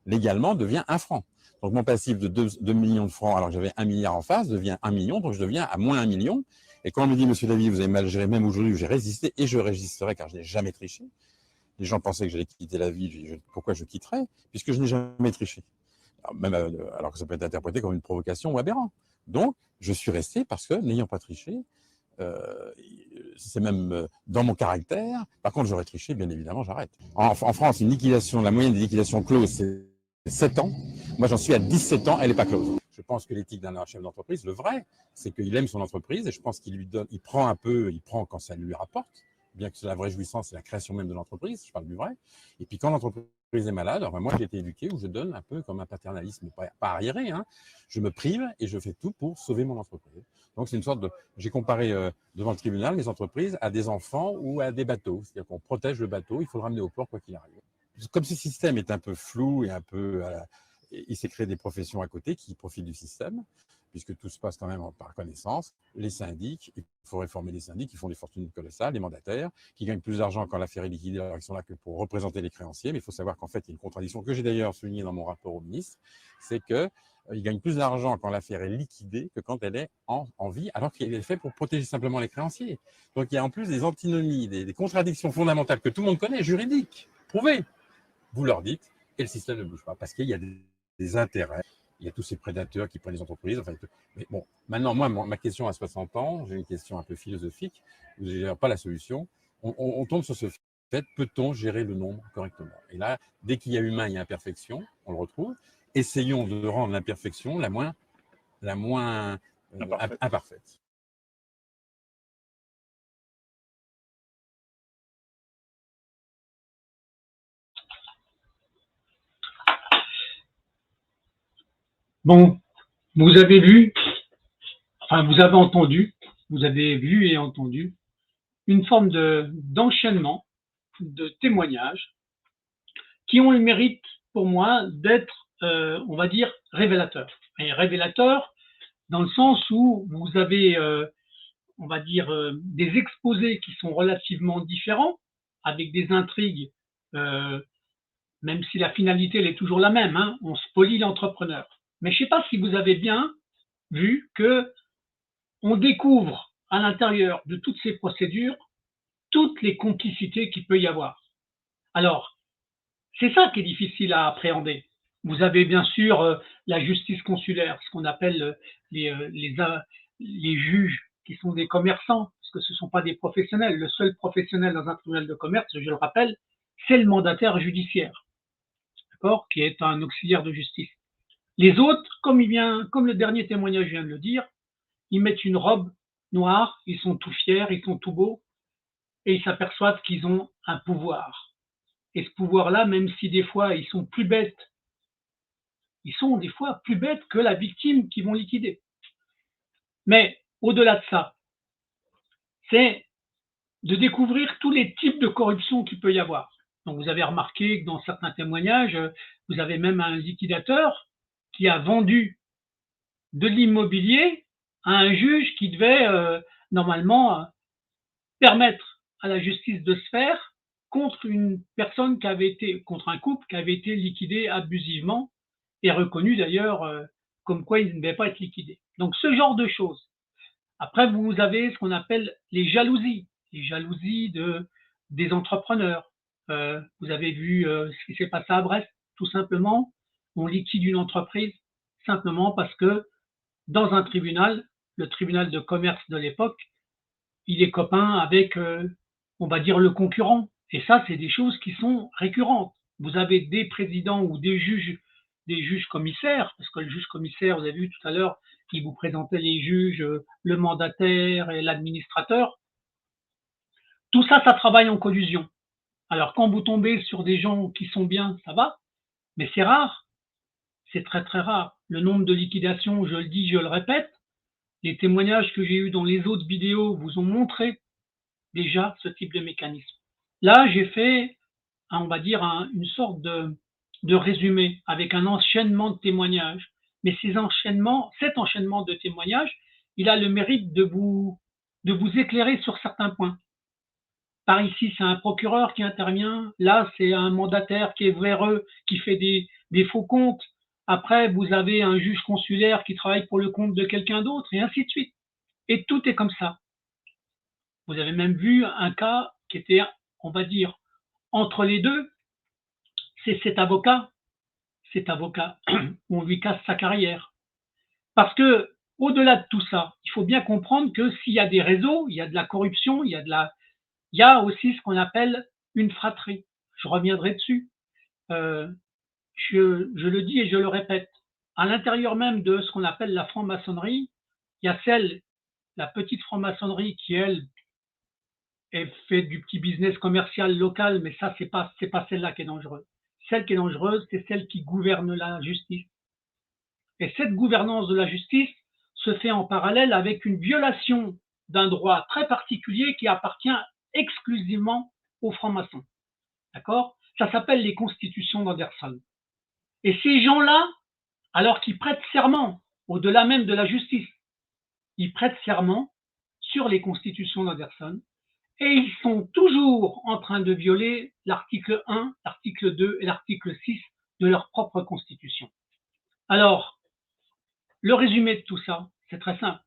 légalement devient 1 franc. Donc mon passif de 2 millions de francs, alors que j'avais 1 milliard en face, devient 1 million, donc je deviens à moins 1 million. Et quand on me dit, monsieur David, vous avez mal géré, même aujourd'hui, j'ai résisté, et je résisterai car je n'ai jamais triché. Les gens pensaient que j'allais quitter la vie, pourquoi je quitterais? Puisque je n'ai jamais triché. Alors, même, alors que ça peut être interprété comme une provocation ou aberrant. Donc, je suis resté parce que, n'ayant pas triché, c'est même dans mon caractère. Par contre, j'aurais triché, bien évidemment, j'arrête. En France, une liquidation, la moyenne des liquidations closes, c'est 7 ans. Moi, j'en suis à 17 ans, elle n'est pas close. Je pense que l'éthique d'un chef d'entreprise, le vrai, c'est qu'il aime son entreprise et je pense qu'il lui donne, il prend un peu, il prend quand ça lui rapporte, bien que la vraie jouissance, c'est la création même de l'entreprise, je parle du vrai. Et puis quand l'entreprise est malade, alors moi j'ai été éduqué où je donne un peu comme un paternalisme, pas arriéré, hein. Je me prive et je fais tout pour sauver mon entreprise. Donc c'est une sorte de, j'ai comparé devant le tribunal les entreprises à des enfants ou à des bateaux, c'est-à-dire qu'on protège le bateau, il faut le ramener au port quoi qu'il arrive. Comme ce système est un peu flou et un peu, il s'est créé des professions à côté qui profitent du système. puisque tout se passe quand même par connaissance. Les syndics, il faut réformer les syndics qui font des fortunes colossales, les mandataires, qui gagnent plus d'argent quand l'affaire est liquidée, alors qu'ils sont là que pour représenter les créanciers. Mais il faut savoir qu'en fait, il y a une contradiction que j'ai d'ailleurs soulignée dans mon rapport au ministre, c'est qu'ils gagnent plus d'argent quand l'affaire est liquidée que quand elle est en vie, alors qu'elle est faite pour protéger simplement les créanciers. Donc il y a en plus des antinomies, des contradictions fondamentales que tout le monde connaît, juridiques, prouvées. Vous leur dites, et le système ne bouge pas, parce qu'il y a des intérêts. Il y a tous ces prédateurs qui prennent les entreprises. Enfin, mais bon, maintenant, moi, ma question à 60 ans, j'ai une question un peu philosophique, je ne gère pas la solution. On tombe sur ce fait, peut-on gérer le nombre correctement? Et là, dès qu'il y a humain, il y a imperfection, on le retrouve. Essayons de rendre l'imperfection la moins imparfaite. Bon, vous avez vu, enfin vous avez entendu, vous avez vu et entendu une forme d'enchaînement de témoignages qui ont le mérite pour moi d'être, on va dire, révélateurs. Et révélateurs dans le sens où vous avez, on va dire, des exposés qui sont relativement différents, avec des intrigues, même si la finalité elle est toujours la même, hein, on spolie l'entrepreneur. Mais je ne sais pas si vous avez bien vu que on découvre à l'intérieur de toutes ces procédures toutes les complicités qu'il peut y avoir. Alors, c'est ça qui est difficile à appréhender. Vous avez bien sûr la justice consulaire, ce qu'on appelle les juges qui sont des commerçants, parce que ce ne sont pas des professionnels. Le seul professionnel dans un tribunal de commerce, je le rappelle, c'est le mandataire judiciaire, d'accord, qui est un auxiliaire de justice. Les autres, comme le dernier témoignage vient de le dire, ils mettent une robe noire, ils sont tout fiers, ils sont tout beaux, et ils s'aperçoivent qu'ils ont un pouvoir. Et ce pouvoir-là, même si des fois ils sont plus bêtes, ils sont des fois plus bêtes que la victime qu'ils vont liquider. Mais au-delà de ça, c'est de découvrir tous les types de corruption qu'il peut y avoir. Donc vous avez remarqué que dans certains témoignages, vous avez même un liquidateur qui a vendu de l'immobilier à un juge qui devait normalement permettre à la justice de se faire contre une personne contre un couple qui avait été liquidé abusivement et reconnu d'ailleurs comme quoi il ne devait pas être liquidé. Donc ce genre de choses. Après, vous avez ce qu'on appelle les jalousies des entrepreneurs. Vous avez vu ce qui s'est passé à Brest, tout simplement. On liquide une entreprise simplement parce que dans un tribunal, le tribunal de commerce de l'époque, il est copain avec, on va dire, le concurrent. Et ça, c'est des choses qui sont récurrentes. Vous avez des présidents ou des juges commissaires, parce que le juge commissaire, vous avez vu tout à l'heure, il vous présentait les juges, le mandataire et l'administrateur. Tout ça, ça travaille en collusion. Alors, quand vous tombez sur des gens qui sont bien, ça va, mais c'est rare. C'est très, très rare. Le nombre de liquidations, je le dis, je le répète, les témoignages que j'ai eus dans les autres vidéos vous ont montré déjà ce type de mécanisme. Là, j'ai fait, on va dire, une sorte de résumé avec un enchaînement de témoignages. Mais cet enchaînement de témoignages, il a le mérite de vous éclairer sur certains points. Par ici, c'est un procureur qui intervient. Là, c'est un mandataire qui est véreux, qui fait des faux comptes. Après, vous avez un juge consulaire qui travaille pour le compte de quelqu'un d'autre, et ainsi de suite. Et tout est comme ça. Vous avez même vu un cas qui était, on va dire, entre les deux. C'est cet avocat, où on lui casse sa carrière. Parce que, au-delà de tout ça, il faut bien comprendre que s'il y a des réseaux, il y a de la corruption, il y a aussi ce qu'on appelle une fratrie. Je reviendrai dessus. Je le dis et je le répète. À l'intérieur même de ce qu'on appelle la franc-maçonnerie, il y a la petite franc-maçonnerie qui, elle, fait du petit business commercial local, mais ça, c'est pas celle-là qui est dangereuse. Celle qui est dangereuse, c'est celle qui gouverne la justice. Et cette gouvernance de la justice se fait en parallèle avec une violation d'un droit très particulier qui appartient exclusivement aux francs-maçons. D'accord? Ça s'appelle les constitutions d'Anderson. Et ces gens-là, alors qu'ils prêtent serment au-delà même de la justice. Ils prêtent serment sur les constitutions d'Anderson et ils sont toujours en train de violer l'article 1, l'article 2 et l'article 6 de leur propre constitution. Alors, le résumé de tout ça, c'est très simple.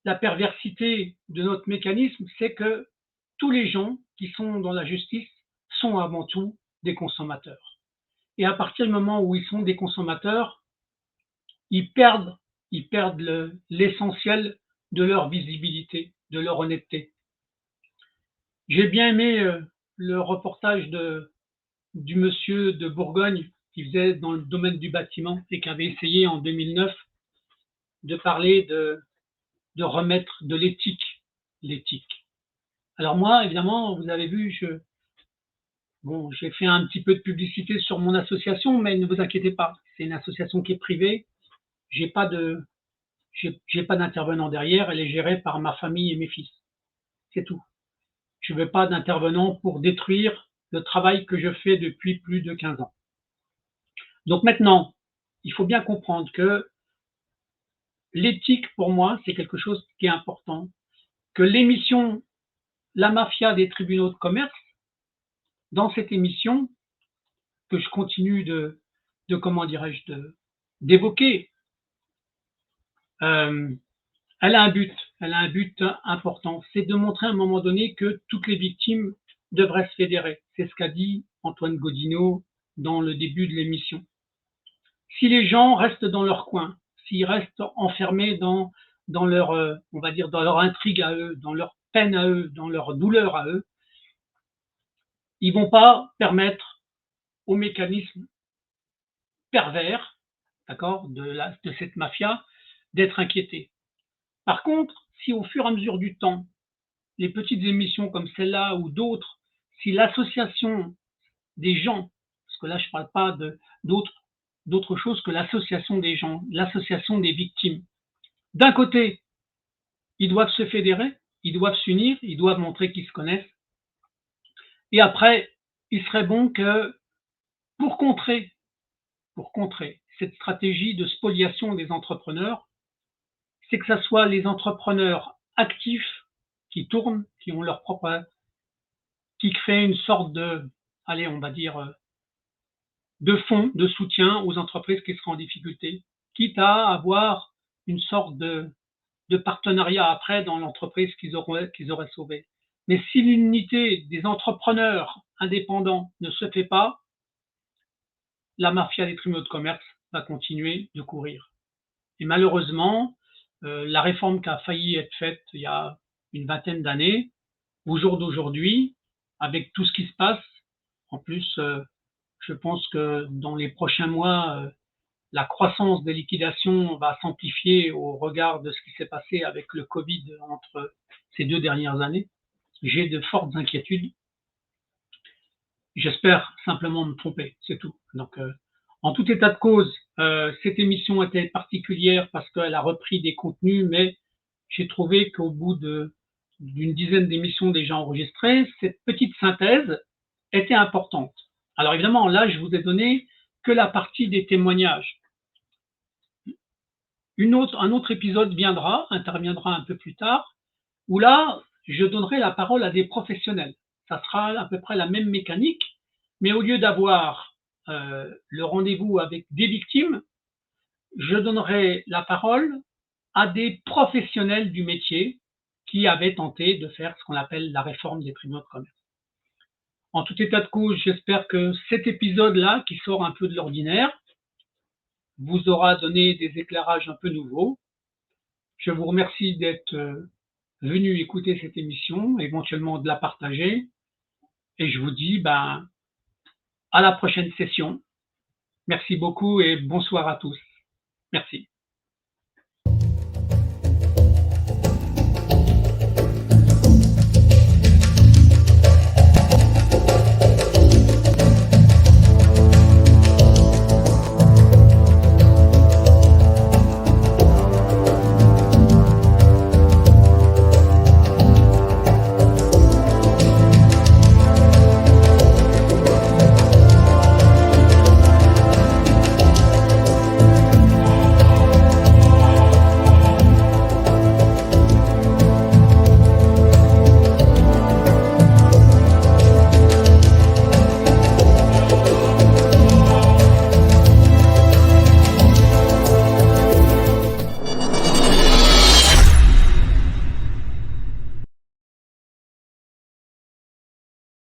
La perversité de notre mécanisme, c'est que tous les gens qui sont dans la justice sont avant tout des consommateurs. Et à partir du moment où ils sont des consommateurs, ils perdent l'essentiel de leur visibilité, de leur honnêteté. J'ai bien aimé le reportage du monsieur de Bourgogne qui faisait dans le domaine du bâtiment et qui avait essayé en 2009 de parler de remettre de l'éthique. Alors moi, évidemment, vous avez vu, j'ai fait un petit peu de publicité sur mon association, mais ne vous inquiétez pas, c'est une association qui est privée. J'ai pas d'intervenant derrière, elle est gérée par ma famille et mes fils. C'est tout. Je ne veux pas d'intervenant pour détruire le travail que je fais depuis plus de 15 ans. Donc maintenant, il faut bien comprendre que l'éthique, pour moi, c'est quelque chose qui est important, que l'émission La mafia des tribunaux de commerce, dans cette émission, que je continue d'évoquer, elle a un but important, c'est de montrer à un moment donné que toutes les victimes devraient se fédérer. C'est ce qu'a dit Antoine Gaudinot dans le début de l'émission. Si les gens restent dans leur coin, s'ils restent enfermés dans leur, on va dire, dans leur intrigue à eux, dans leur peine à eux, dans leur douleur à eux, ils vont pas permettre au mécanisme pervers, d'accord, de cette mafia, d'être inquiété. Par contre, si au fur et à mesure du temps, les petites émissions comme celle-là ou d'autres, si l'association des gens, parce que là je ne parle pas d'autre chose que l'association des gens, l'association des victimes, d'un côté, ils doivent se fédérer, ils doivent s'unir, ils doivent montrer qu'ils se connaissent, et après, il serait bon que pour contrer cette stratégie de spoliation des entrepreneurs, c'est que ce soit les entrepreneurs actifs qui tournent, qui ont leur propre, qui créent une sorte de, allez, on va dire, de fonds de soutien aux entreprises qui seraient en difficulté, quitte à avoir une sorte de partenariat après dans l'entreprise qu'ils auraient sauvée. Mais si l'unité des entrepreneurs indépendants ne se fait pas, la mafia des tribunaux de commerce va continuer de courir. Et malheureusement, la réforme qui a failli être faite il y a une vingtaine d'années, au jour d'aujourd'hui, avec tout ce qui se passe, en plus, je pense que dans les prochains mois, la croissance des liquidations va s'amplifier au regard de ce qui s'est passé avec le Covid entre ces 2 dernières années. J'ai de fortes inquiétudes. J'espère simplement me tromper, c'est tout. Donc, en tout état de cause, cette émission était particulière parce qu'elle a repris des contenus, mais j'ai trouvé qu'au bout d'une dizaine d'émissions déjà enregistrées, cette petite synthèse était importante. Alors évidemment, là, je vous ai donné que la partie des témoignages. Un autre épisode interviendra un peu plus tard, où là, je donnerai la parole à des professionnels. Ça sera à peu près la même mécanique, mais au lieu d'avoir le rendez-vous avec des victimes, je donnerai la parole à des professionnels du métier qui avaient tenté de faire ce qu'on appelle la réforme des tribunaux de commerce. En tout état de cause, j'espère que cet épisode-là, qui sort un peu de l'ordinaire, vous aura donné des éclairages un peu nouveaux. Je vous remercie d'être venu écouter cette émission, éventuellement de la partager, et je vous dis à la prochaine session. Merci beaucoup et bonsoir à tous. Merci.